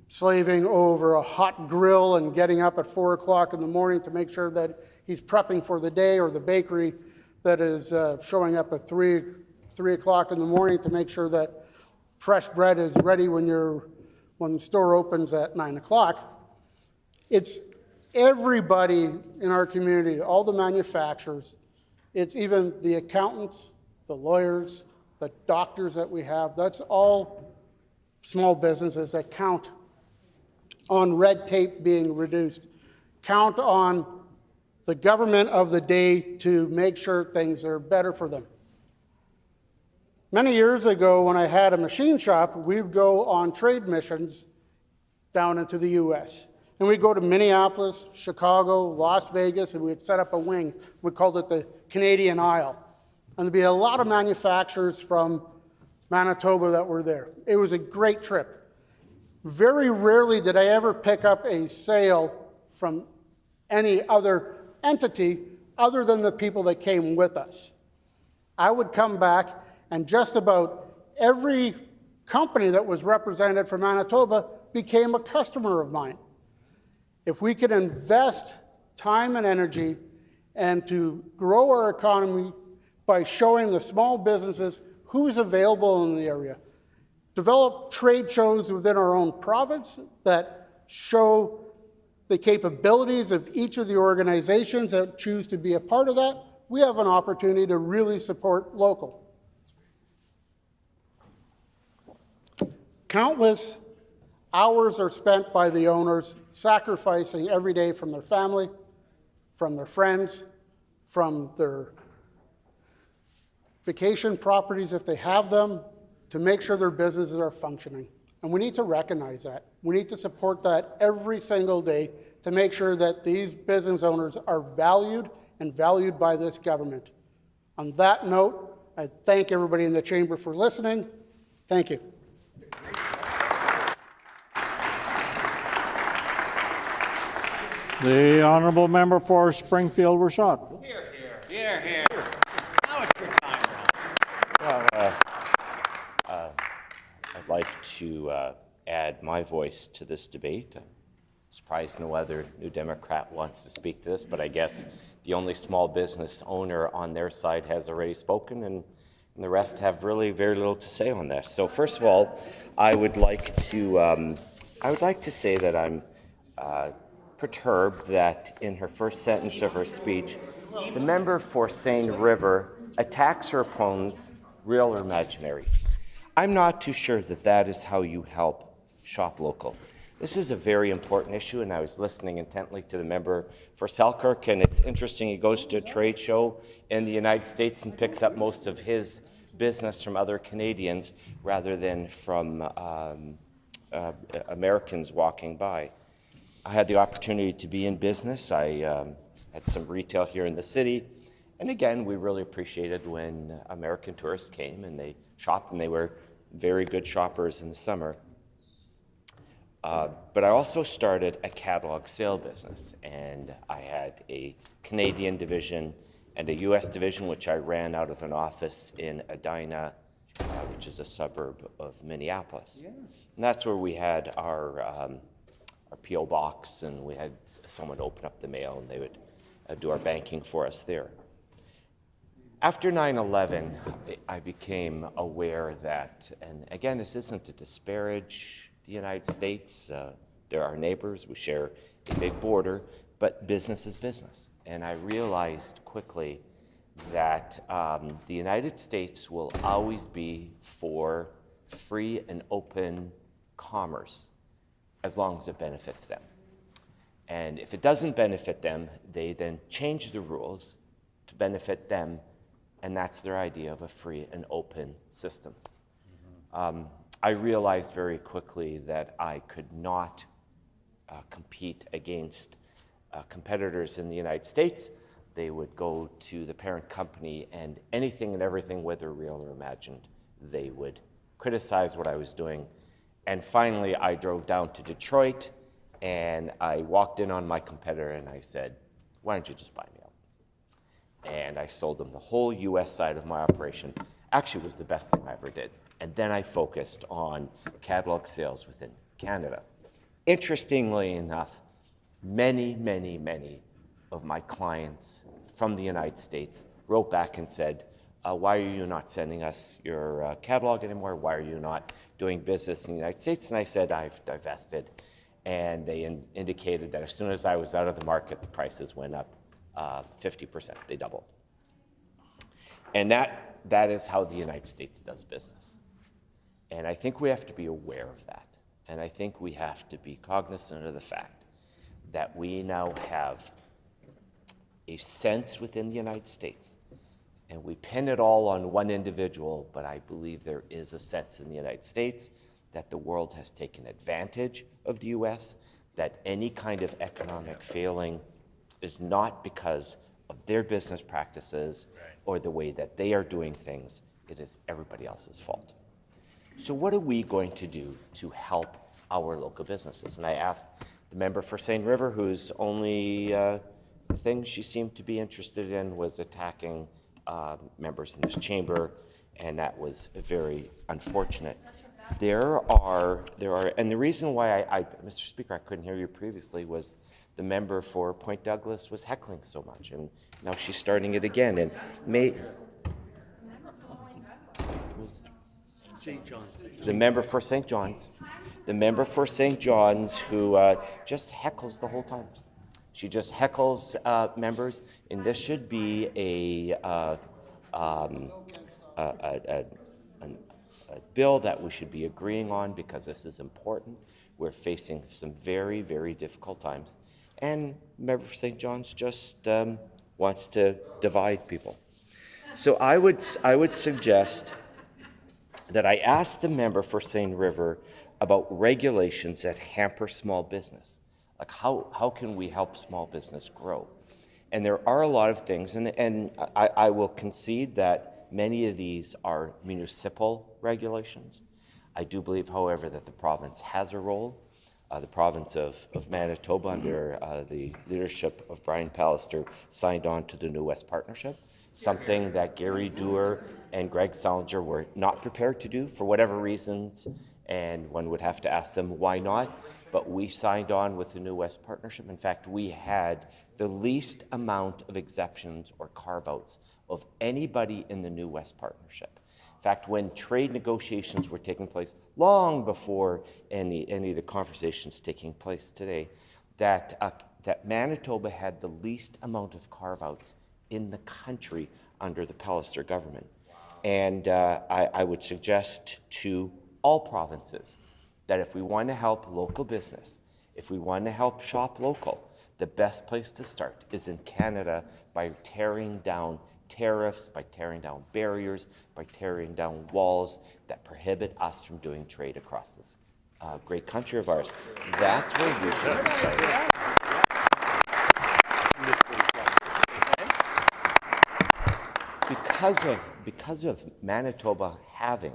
slaving over a hot grill and getting up at 4 o'clock in the morning to make sure that he's prepping for the day, or the bakery that is showing up at 3 o'clock in the morning to make sure that fresh bread is ready when the store opens at 9 o'clock. It's everybody in our community, all the manufacturers, it's even the accountants, the lawyers, the doctors that we have. That's all small businesses that count on red tape being reduced, count on the government of the day to make sure things are better for them. Many years ago, when I had a machine shop, we'd go on trade missions down into the U.S. And we'd go to Minneapolis, Chicago, Las Vegas, and we'd set up a wing. We called it the Canadian Aisle. And there'd be a lot of manufacturers from Manitoba that were there. It was a great trip. Very rarely did I ever pick up a sale from any other entity other than the people that came with us. I would come back, and just about every company that was represented from Manitoba became a customer of mine. If we could invest time and energy and to grow our economy by showing the small businesses who's available in the area, develop trade shows within our own province that show the capabilities of each of the organizations that choose to be a part of that, we have an opportunity to really support local. Countless hours are spent by the owners sacrificing every day from their family, from their friends, from their vacation properties if they have them, to make sure their businesses are functioning. And we need to recognize that. We need to support that every single day to make sure that these business owners are valued and valued by this government. On that note, I thank everybody in the chamber for listening. Thank you. The honourable member for Springfield Rashad. Here, here. Here, here. Now it's your time, Ron. Well, I'd like to add my voice to this debate. I'm surprised no other New Democrat wants to speak to this, but I guess the only small business owner on their side has already spoken, and the rest have really very little to say on this. So first of all, I would like to say that I'm perturbed that in her first sentence of her speech, the member for Seine River attacks her opponents, real or imaginary. I'm not too sure that that is how you help shop local. This is a very important issue, and I was listening intently to the member for Selkirk, and it's interesting, he goes to a trade show in the United States and picks up most of his business from other Canadians rather than from Americans walking by. I had the opportunity to be in business. I had some retail here in the city, and again, we really appreciated when American tourists came and they shopped, and they were very good shoppers in the summer. But I also started a catalog sale business, and I had a Canadian division and a U.S. division, which I ran out of an office in Edina, which is a suburb of Minneapolis. Yeah. And that's where we had our P.O. box, and we had someone open up the mail, and they would do our banking for us there. After 9/11, I became aware that, and again, this isn't to disparage the United States. They're our neighbors. We share a big border, but business is business. And I realized quickly that the United States will always be for free and open commerce as long as it benefits them. And if it doesn't benefit them, they then change the rules to benefit them, and that's their idea of a free and open system. I realized very quickly that I could not compete against competitors in the United States. They would go to the parent company, and anything and everything, whether real or imagined, they would criticize what I was doing. And finally, I drove down to Detroit, and I walked in on my competitor, and I said, why don't you just buy me out? And I sold them the whole U.S. side of my operation. Actually, it was the best thing I ever did. And then I focused on catalog sales within Canada. Interestingly enough, many of my clients from the United States wrote back and said, why are you not sending us your catalog anymore? Why are you not doing business in the United States? And I said, I've divested. And they indicated that as soon as I was out of the market, the prices went up 50%. They doubled. And that is how the United States does business. And I think we have to be aware of that. And I think we have to be cognizant of the fact that we now have a sense within the United States, and we pin it all on one individual, but I believe there is a sense in the United States that the world has taken advantage of the U.S., that any kind of economic failing is not because of their business practices or the way that they are doing things. It is everybody else's fault. So what are we going to do to help our local businesses? And I asked the member for St. River, whose only thing she seemed to be interested in was attacking members in this chamber, and that was very unfortunate. There are, and the reason why Mr. Speaker, I couldn't hear you previously was the member for Point Douglas was heckling so much, and now she's starting it again. And St. John's. The member for St. John's, who just heckles the whole time. She just heckles members, and this should be a bill that we should be agreeing on because this is important. We're facing some very, very difficult times, and member for St. John's just wants to divide people. So I would suggest that I ask the member for St. River about regulations that hamper small business. Like how can we help small business grow? And there are a lot of things, and I will concede that many of these are municipal regulations. I do believe, however, that the province has a role. The province of Manitoba, under the leadership of Brian Pallister, signed on to the New West Partnership, something that Gary Doer and Greg Salinger were not prepared to do for whatever reasons, and one would have to ask them why not. But we signed on with the New West Partnership. In fact, we had the least amount of exceptions or carve-outs of anybody in the New West Partnership. In fact, when trade negotiations were taking place, long before any of the conversations taking place today, that Manitoba had the least amount of carve-outs in the country under the Pallister government. Wow. And I would suggest to all provinces that if we want to help local business, if we want to help shop local, the best place to start is in Canada by tearing down tariffs, by tearing down barriers, by tearing down walls that prohibit us from doing trade across this great country of ours. That's where we should be starting. Because of Manitoba having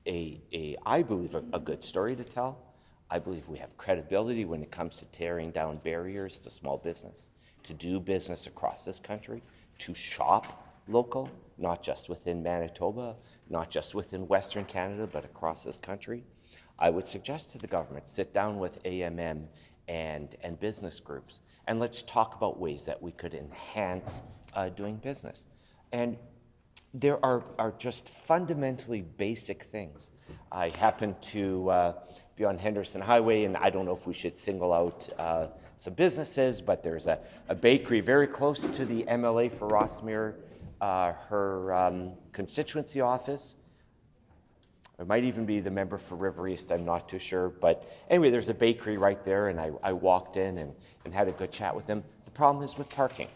I believe, a good story to tell, I believe we have credibility when it comes to tearing down barriers to small business, to do business across this country, to shop local, not just within Manitoba, not just within Western Canada, but across this country. I would suggest to the government, sit down with AMM and business groups, and let's talk about ways that we could enhance doing business. And there are just fundamentally basic things. I happen to be on Henderson Highway, and I don't know if we should single out some businesses, but there's a bakery very close to the MLA for Rossmere, her constituency office. It might even be the member for River East, I'm not too sure. But anyway, there's a bakery right there, and I walked in and had a good chat with them. The problem is with parking.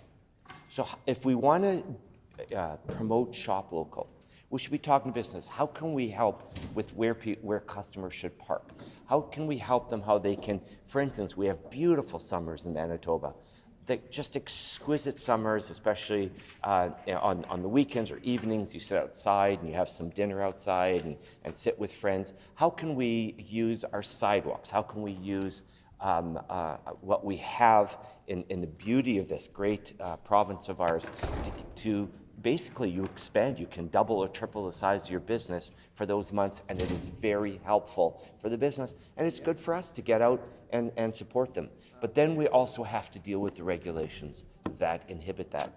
So if we want to promote shop local, we should be talking to business. How can we help with where customers should park? How can we help them, how they can, for instance, we have beautiful summers in Manitoba, just exquisite summers, especially on the weekends or evenings. You sit outside and you have some dinner outside and sit with friends. How can we use our sidewalks? How can we use what we have in the beauty of this great province of ours to basically you expand, you can double or triple the size of your business for those months, and it is very helpful for the business, and it's good for us to get out and support them. But then we also have to deal with the regulations that inhibit that.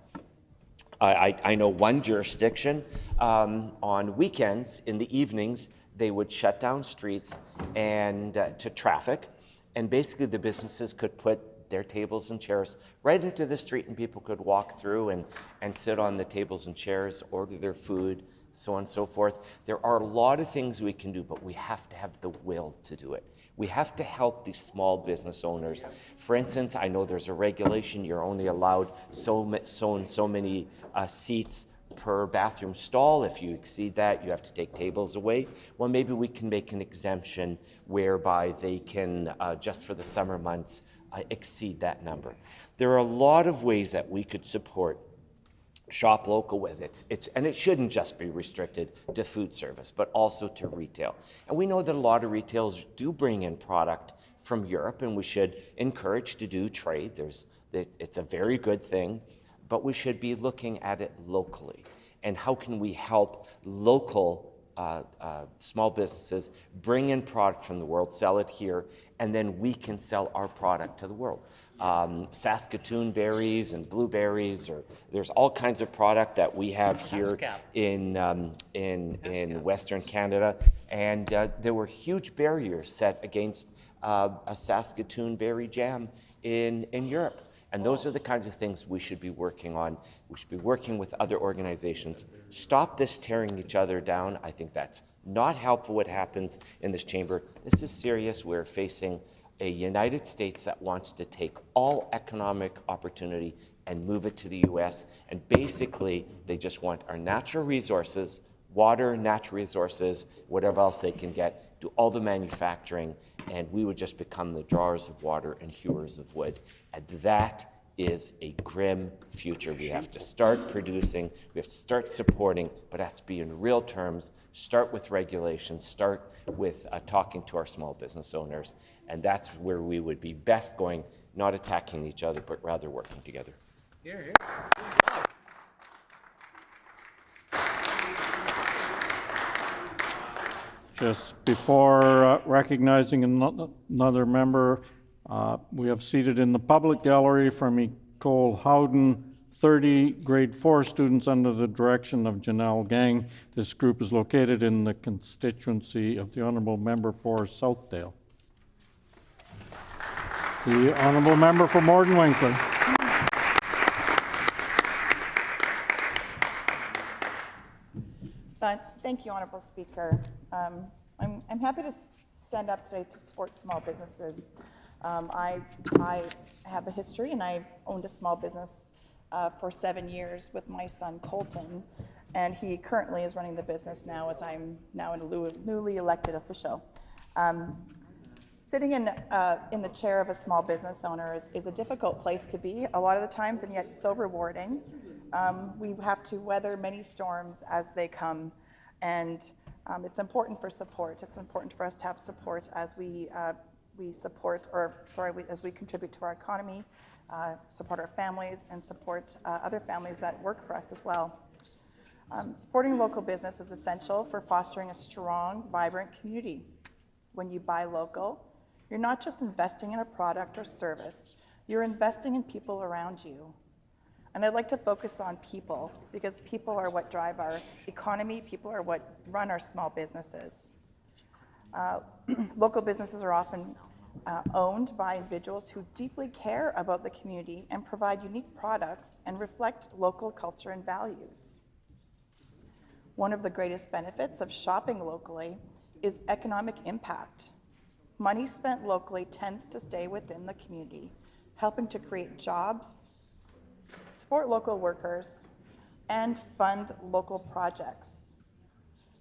I know one jurisdiction, on weekends, in the evenings, they would shut down streets and to traffic, and basically the businesses could put their tables and chairs right into the street, and people could walk through and sit on the tables and chairs, order their food, so on and so forth. There are a lot of things we can do, but we have to have the will to do it. We have to help these small business owners. For instance, I know there's a regulation, you're only allowed so many seats per bathroom stall. If you exceed that, you have to take tables away. Well, maybe we can make an exemption whereby they can, just for the summer months, exceed that number. There are a lot of ways that we could support shop local with it. And it shouldn't just be restricted to food service, but also to retail. And we know that a lot of retailers do bring in product from Europe, and we should encourage to do trade. It's a very good thing, but we should be looking at it locally. And how can we help local small businesses bring in product from the world, sell it here, and then we can sell our product to the world. Saskatoon berries and blueberries, or there's all kinds of product that we have here in Western Canada, and there were huge barriers set against a Saskatoon berry jam in Europe. And those are the kinds of things we should be working on. We should be working with other organizations. Stop this tearing each other down. I think that's not helpful what happens in this chamber. This is serious. We're facing a United States that wants to take all economic opportunity and move it to the US. And basically, they just want our natural resources, water, natural resources, whatever else they can get, do all the manufacturing, and we would just become the drawers of water and hewers of wood. And that is a grim future. We have to start producing, we have to start supporting, but it has to be in real terms. Start with regulations, start with talking to our small business owners, and that's where we would be best going, not attacking each other, but rather working together. Here, here. Just before recognizing another member, we have seated in the public gallery from Ecole Howden 30 grade 4 students under the direction of Janelle Gang. This group is located in the constituency of the Honourable Member for Southdale. The Honourable Member for Morden Winkler. Thank you, Honorable Speaker. I'm happy to stand up today to support small businesses. I have a history, and I've owned a small business for 7 years with my son Colton, and he currently is running the business now as I'm now a newly elected official. Sitting in the chair of a small business owner is a difficult place to be a lot of the times, and yet so rewarding. We have to weather many storms as they come, and it's important for support. It's important for us to have support as we contribute to our economy, support our families, and support other families that work for us as well. Supporting local business is essential for fostering a strong, vibrant community. When you buy local, you're not just investing in a product or service, you're investing in people around you. And I'd like to focus on people, because people are what drive our economy, people are what run our small businesses. Local businesses are often owned by individuals who deeply care about the community and provide unique products and reflect local culture and values. One of the greatest benefits of shopping locally is economic impact. Money spent locally tends to stay within the community, helping to create jobs, support local workers, and fund local projects.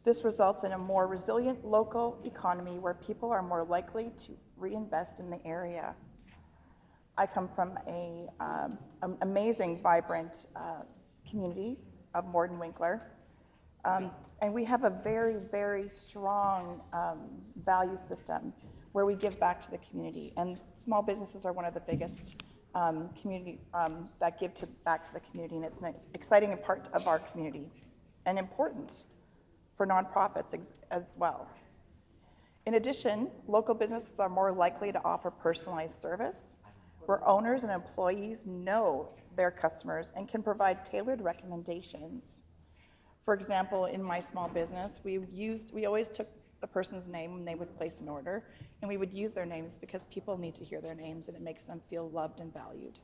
This results in a more resilient local economy where people are more likely to reinvest in the area. I come from an amazing, vibrant community of Morden Winkler, and we have a very, very strong value system where we give back to the community, and small businesses are one of the biggest community that give back to the community, and it's an exciting part of our community and important for nonprofits as well. In addition, local businesses are more likely to offer personalized service where owners and employees know their customers and can provide tailored recommendations. For example, in my small business, we always took the person's name when they would place an order, and we would use their names because people need to hear their names and it makes them feel loved and valued.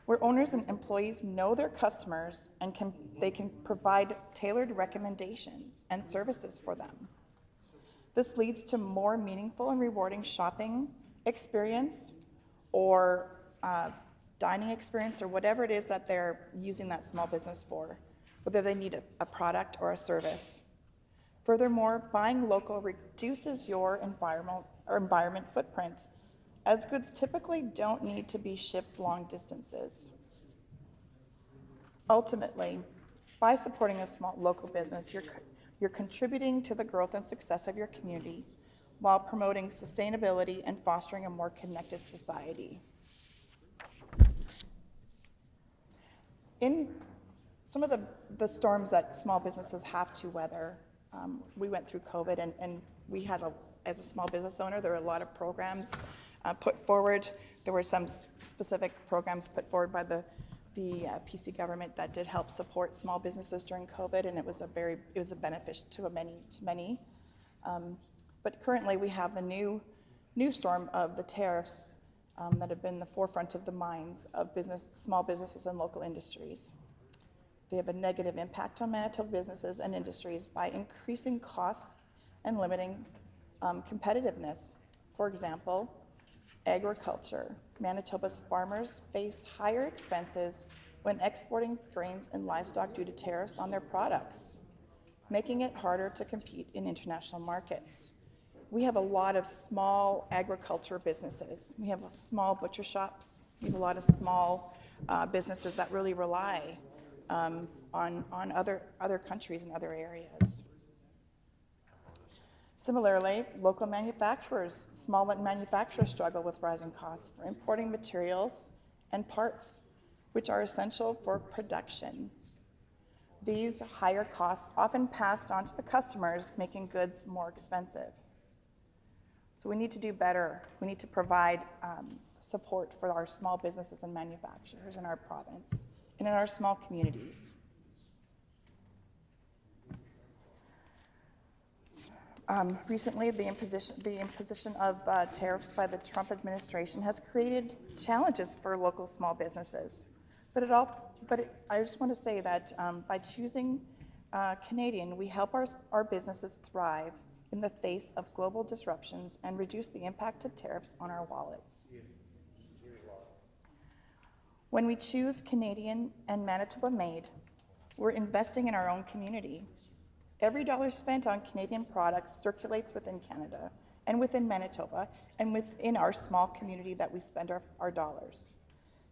Where owners and employees know their customers and they can provide tailored recommendations and services for them. This leads to more meaningful and rewarding shopping experience or dining experience or whatever it is that they're using that small business for, whether they need a product or a service. Furthermore, buying local reduces your environment footprint, as goods typically don't need to be shipped long distances. Ultimately, by supporting a small local business, you're contributing to the growth and success of your community while promoting sustainability and fostering a more connected society. In some of the storms that small businesses have to weather, we went through COVID, and we had, as a small business owner, there were a lot of programs put forward. There were some specific programs put forward by the PC government that did help support small businesses during COVID, and it was a benefit to many. But currently, we have the new storm of the tariffs that have been the forefront of the minds of small businesses and local industries. They have a negative impact on Manitoba businesses and industries by increasing costs and limiting competitiveness. For example, agriculture. Manitoba's farmers face higher expenses when exporting grains and livestock due to tariffs on their products, making it harder to compete in international markets. We have a lot of small agriculture businesses. We have small butcher shops. We have a lot of small businesses that really rely on other countries and other areas. Similarly, local manufacturers, small manufacturers struggle with rising costs for importing materials and parts, which are essential for production. These higher costs often passed on to the customers, making goods more expensive. So we need to do better. We need to provide support for our small businesses and manufacturers in our province and in our small communities. Recently, the imposition of tariffs by the Trump administration has created challenges for local small businesses, but it I just want to say that by choosing Canadian, we help our businesses thrive in the face of global disruptions and reduce the impact of tariffs on our wallets. When we choose Canadian and Manitoba made, we're investing in our own community. Every dollar spent on Canadian products circulates within Canada and within Manitoba and within our small community that we spend our dollars,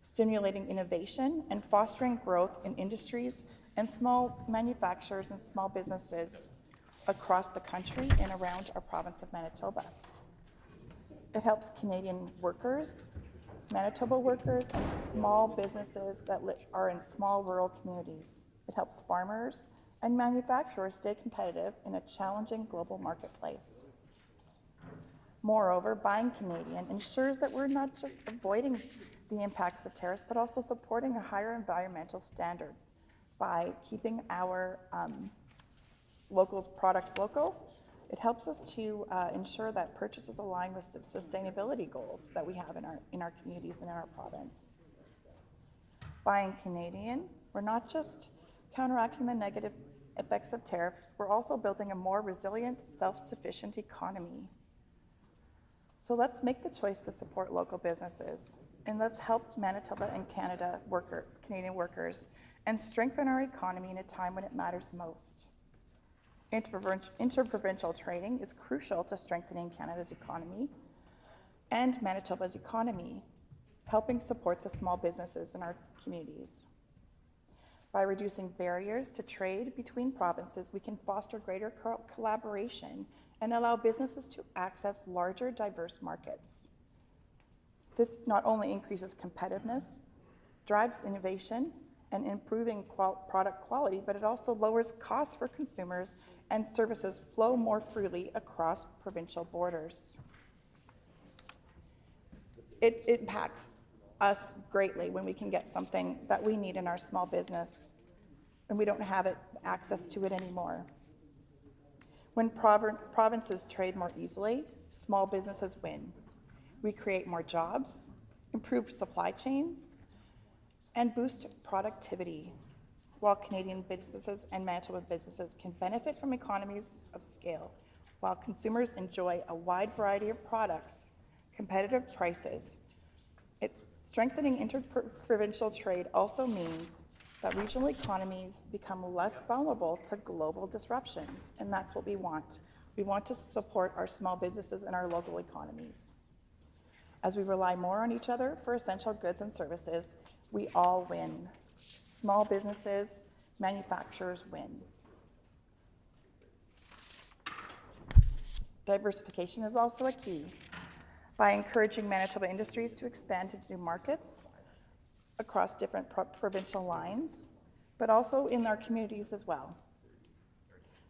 stimulating innovation and fostering growth in industries and small manufacturers and small businesses across the country and around our province of Manitoba. It helps Canadian workers, Manitoba workers, and small businesses that are in small rural communities. It helps farmers and manufacturers stay competitive in a challenging global marketplace. Moreover, buying Canadian ensures that we're not just avoiding the impacts of tariffs, but also supporting higher environmental standards by keeping our products local. It helps us to ensure that purchases align with the sustainability goals that we have in our communities and in our province. Buying Canadian, we're not just counteracting the negative effects of tariffs, we're also building a more resilient, self-sufficient economy. So let's make the choice to support local businesses, and let's help Manitoba and Canadian workers, and strengthen our economy in a time when it matters most. Interprovincial trading is crucial to strengthening Canada's economy and Manitoba's economy, helping support the small businesses in our communities. By reducing barriers to trade between provinces, we can foster greater collaboration and allow businesses to access larger, diverse markets. This not only increases competitiveness, drives innovation, and improving product quality, but it also lowers costs for consumers and services flow more freely across provincial borders. It impacts us greatly when we can get something that we need in our small business and we don't have access to it anymore. When provinces trade more easily, small businesses win. We create more jobs, improve supply chains, and boost productivity, while Canadian businesses and Manitoba businesses can benefit from economies of scale, while consumers enjoy a wide variety of products, competitive prices. Strengthening interprovincial trade also means that regional economies become less vulnerable to global disruptions, and that's what we want. We want to support our small businesses and our local economies. As we rely more on each other for essential goods and services, we all win. Small businesses, manufacturers win. Diversification is also a key. By encouraging Manitoba industries to expand into new markets across different provincial lines, but also in our communities as well.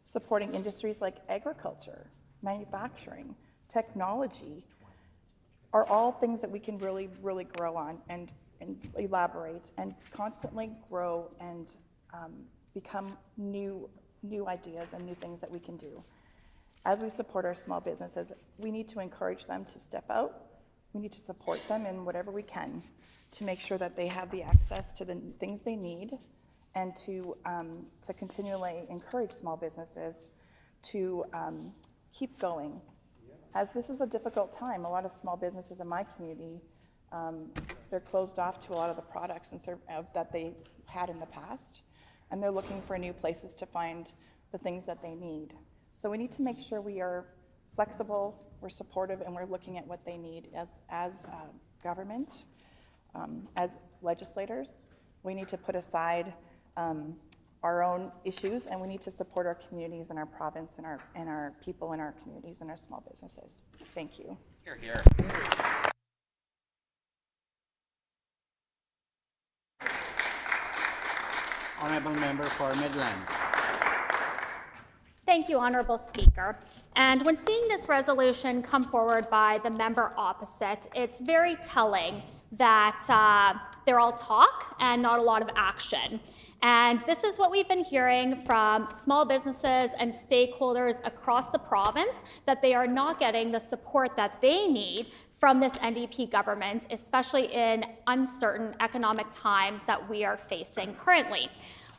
Supporting industries like agriculture, manufacturing, technology, are all things that we can really, really grow on and elaborate and constantly grow and become new ideas and new things that we can do. As we support our small businesses, we need to encourage them to step out. We need to support them in whatever we can to make sure that they have the access to the things they need and to continually encourage small businesses to keep going. As this is a difficult time, a lot of small businesses in my community, they're closed off to a lot of the products that they had in the past, and they're looking for new places to find the things that they need. So we need to make sure we are flexible, we're supportive, and we're looking at what they need as government, as legislators. We need to put aside our own issues, and we need to support our communities and our province and our people in our communities and our small businesses. Thank you. Hear, hear. Honourable Member for Midland. Thank you, Honourable Speaker. And when seeing this resolution come forward by the member opposite, it's very telling that they're all talk and not a lot of action. And this is what we've been hearing from small businesses and stakeholders across the province, that they are not getting the support that they need from this NDP government, especially in uncertain economic times that we are facing currently.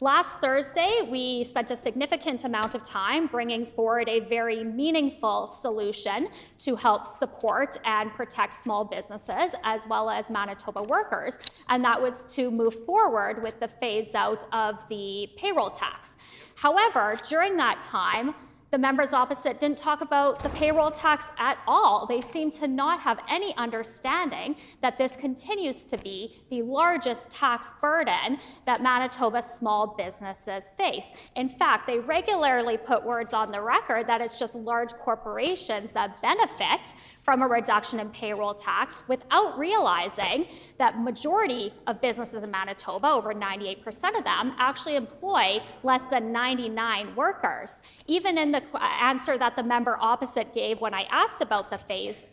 Last Thursday, we spent a significant amount of time bringing forward a very meaningful solution to help support and protect small businesses as well as Manitoba workers, and that was to move forward with the phase out of the payroll tax. However, during that time, the members opposite didn't talk about the payroll tax at all. They seem to not have any understanding that this continues to be the largest tax burden that Manitoba small businesses face. In fact, they regularly put words on the record that it's just large corporations that benefit from a reduction in payroll tax without realizing that majority of businesses in Manitoba, over 98% of them, actually employ less than 99 workers. Even in the answer that the member opposite gave when I asked about the phase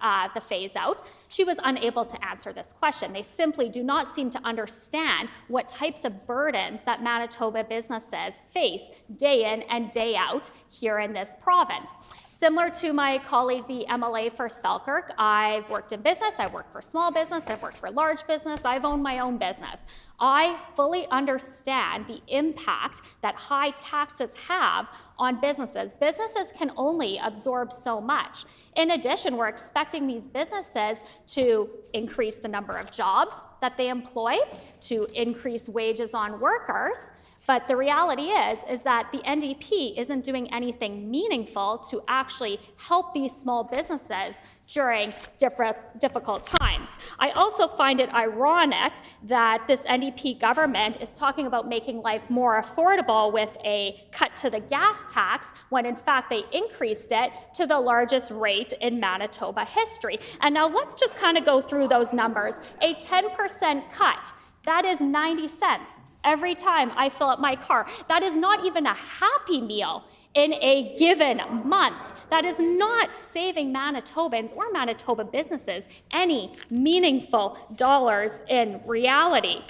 out, she was unable to answer this question. They simply do not seem to understand what types of burdens that Manitoba businesses face day in and day out here in this province. Similar to my colleague, the MLA for Selkirk, I've worked in business, I've worked for small business, I've worked for large business, I've owned my own business. I fully understand the impact that high taxes have on businesses. Businesses can only absorb so much. In addition, we're expecting these businesses to increase the number of jobs that they employ, to increase wages on workers. But the reality is that the NDP isn't doing anything meaningful to actually help these small businesses during difficult times. I also find it ironic that this NDP government is talking about making life more affordable with a cut to the gas tax, when in fact they increased it to the largest rate in Manitoba history. And now let's just kind of go through those numbers. A 10% cut, that is 90 cents. Every time I fill up my car. That is not even a Happy Meal in a given month. That is not saving Manitobans or Manitoba businesses any meaningful dollars in reality.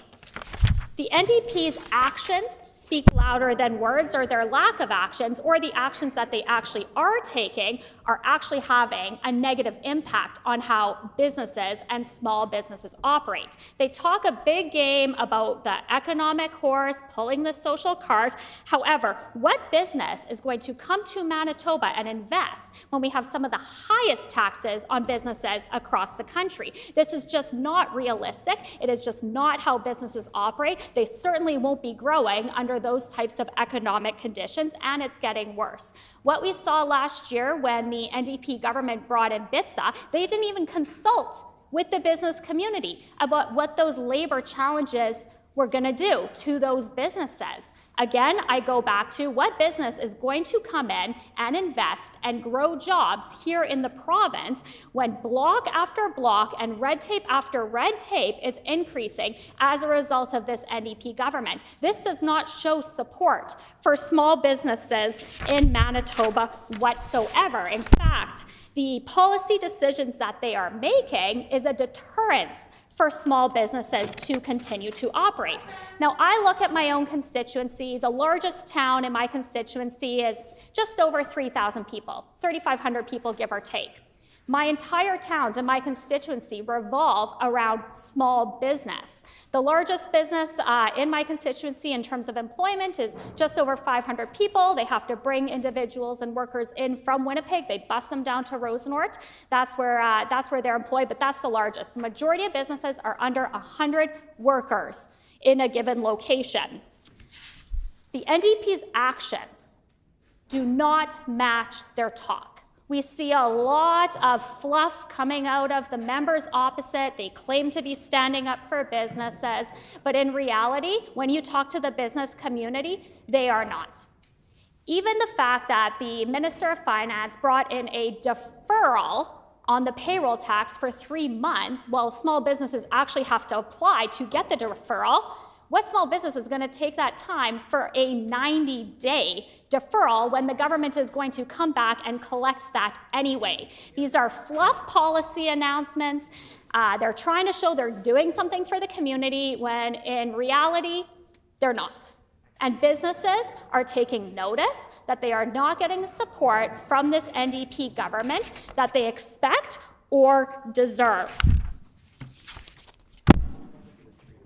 The NDP's actions speak louder than words, or their lack of actions, or the actions that they actually are taking are actually having a negative impact on how businesses and small businesses operate. They talk a big game about the economic horse, pulling the social cart. However, what business is going to come to Manitoba and invest when we have some of the highest taxes on businesses across the country? This is just not realistic. It is just not how businesses operate. They certainly won't be growing under those types of economic conditions, and it's getting worse. What we saw last year when the NDP government brought in BITSA, they didn't even consult with the business community about what those labor challenges were going to do to those businesses. Again, I go back to what business is going to come in and invest and grow jobs here in the province when block after block and red tape after red tape is increasing as a result of this NDP government. This does not show support for small businesses in Manitoba whatsoever. In fact, the policy decisions that they are making is a deterrence for small businesses to continue to operate. Now, I look at my own constituency. The largest town in my constituency is just over 3,000 people, 3,500 people, give or take. My entire towns in my constituency revolve around small business. The largest business in my constituency in terms of employment is just over 500 people. They have to bring individuals and workers in from Winnipeg. They bus them down to Rosenort. That's where they're employed, but that's the largest. The majority of businesses are under 100 workers in a given location. The NDP's actions do not match their talk. We see a lot of fluff coming out of the members opposite. They claim to be standing up for businesses, but in reality, when you talk to the business community, they are not. Even the fact that the Minister of Finance brought in a deferral on the payroll tax for 3 months, while small businesses actually have to apply to get the deferral, what small business is going to take that time for a 90-day deferral when the government is going to come back and collect that anyway? These are fluff policy announcements. They're trying to show they're doing something for the community when in reality, they're not. And businesses are taking notice that they are not getting the support from this NDP government that they expect or deserve.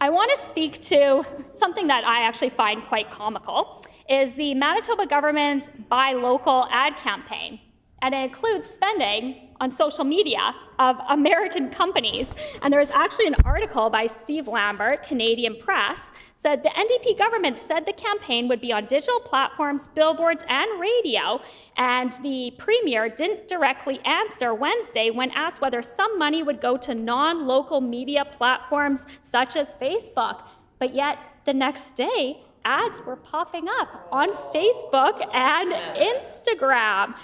I want to speak to something that I actually find quite comical, is the Manitoba government's Buy Local ad campaign. And it includes spending on social media of American companies. And there's actually an article by Steve Lambert, Canadian Press, said the NDP government said the campaign would be on digital platforms, billboards, and radio. And the premier didn't directly answer Wednesday when asked whether some money would go to non-local media platforms such as Facebook. But yet, the next day, ads were popping up on Facebook and Instagram.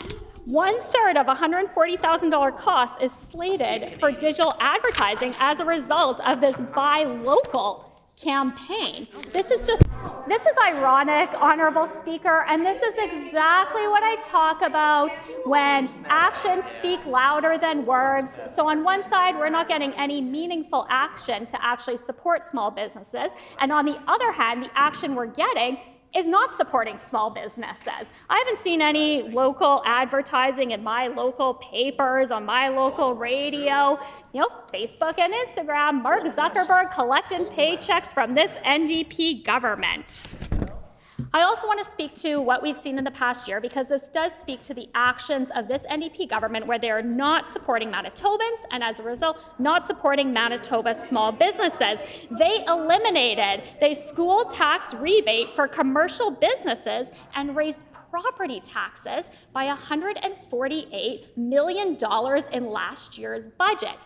1/3 of $140,000 cost is slated for digital advertising as a result of this Buy Local campaign. This is ironic, Honorable Speaker, and this is exactly what I talk about when actions speak louder than words. So on one side, we're not getting any meaningful action to actually support small businesses, and on the other hand, the action we're getting is not supporting small businesses. I haven't seen any local advertising in my local papers, on my local radio. Facebook and Instagram, Mark Zuckerberg collecting paychecks from this NDP government. I also want to speak to what we've seen in the past year, because this does speak to the actions of this NDP government where they are not supporting Manitobans and as a result, not supporting Manitoba's small businesses. They eliminated the school tax rebate for commercial businesses and raised property taxes by $148 million in last year's budget.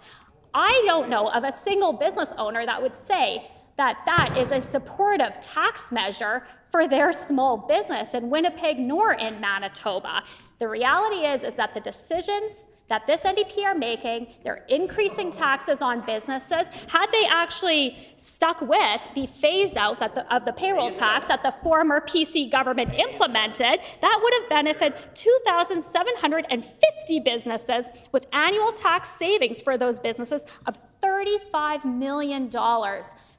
I don't know of a single business owner that would say that that is a supportive tax measure for their small business in Winnipeg nor in Manitoba. The reality is that the decisions that this NDP are making, they're increasing taxes on businesses. Had they actually stuck with the phase out of the payroll tax that the former PC government implemented, that would have benefited 2,750 businesses with annual tax savings for those businesses of $35 million.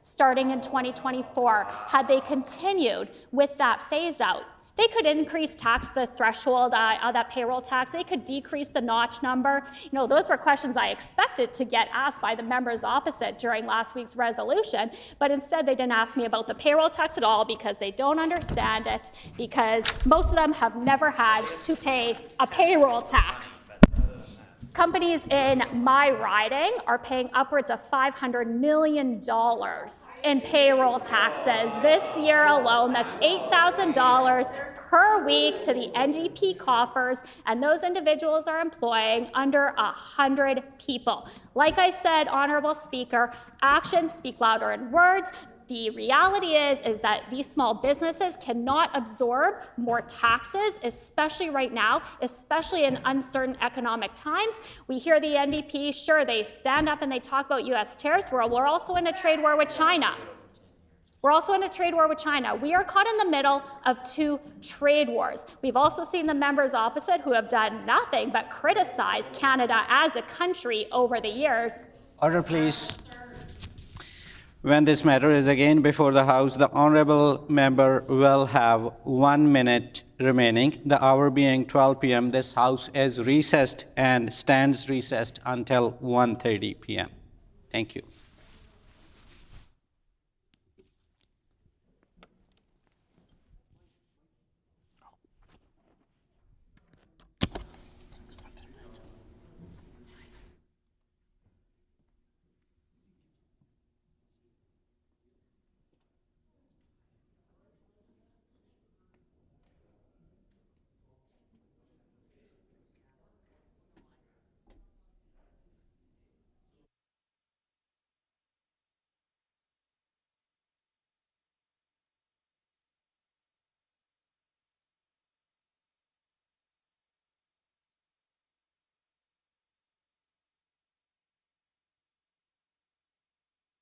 Starting in 2024, had they continued with that phase out. They could increase the threshold of that payroll tax. They could decrease the notch number. Those were questions I expected to get asked by the members opposite during last week's resolution, but instead they didn't ask me about the payroll tax at all because they don't understand it, because most of them have never had to pay a payroll tax. Companies in my riding are paying upwards of $500 million in payroll taxes. This year alone, that's $8,000 per week to the NDP coffers, and those individuals are employing under 100 people. Like I said, Honorable Speaker, actions speak louder than words. The reality is that these small businesses cannot absorb more taxes, especially right now, especially in uncertain economic times. We hear the NDP, sure, they stand up and they talk about U.S. tariffs. We're also in a trade war with China. We are caught in the middle of two trade wars. We've also seen the members opposite who have done nothing but criticize Canada as a country over the years. Order, please. When this matter is again before the House, the honorable member will have 1 minute remaining. The hour being 12 p.m., this House is recessed and stands recessed until 1:30 p.m. Thank you.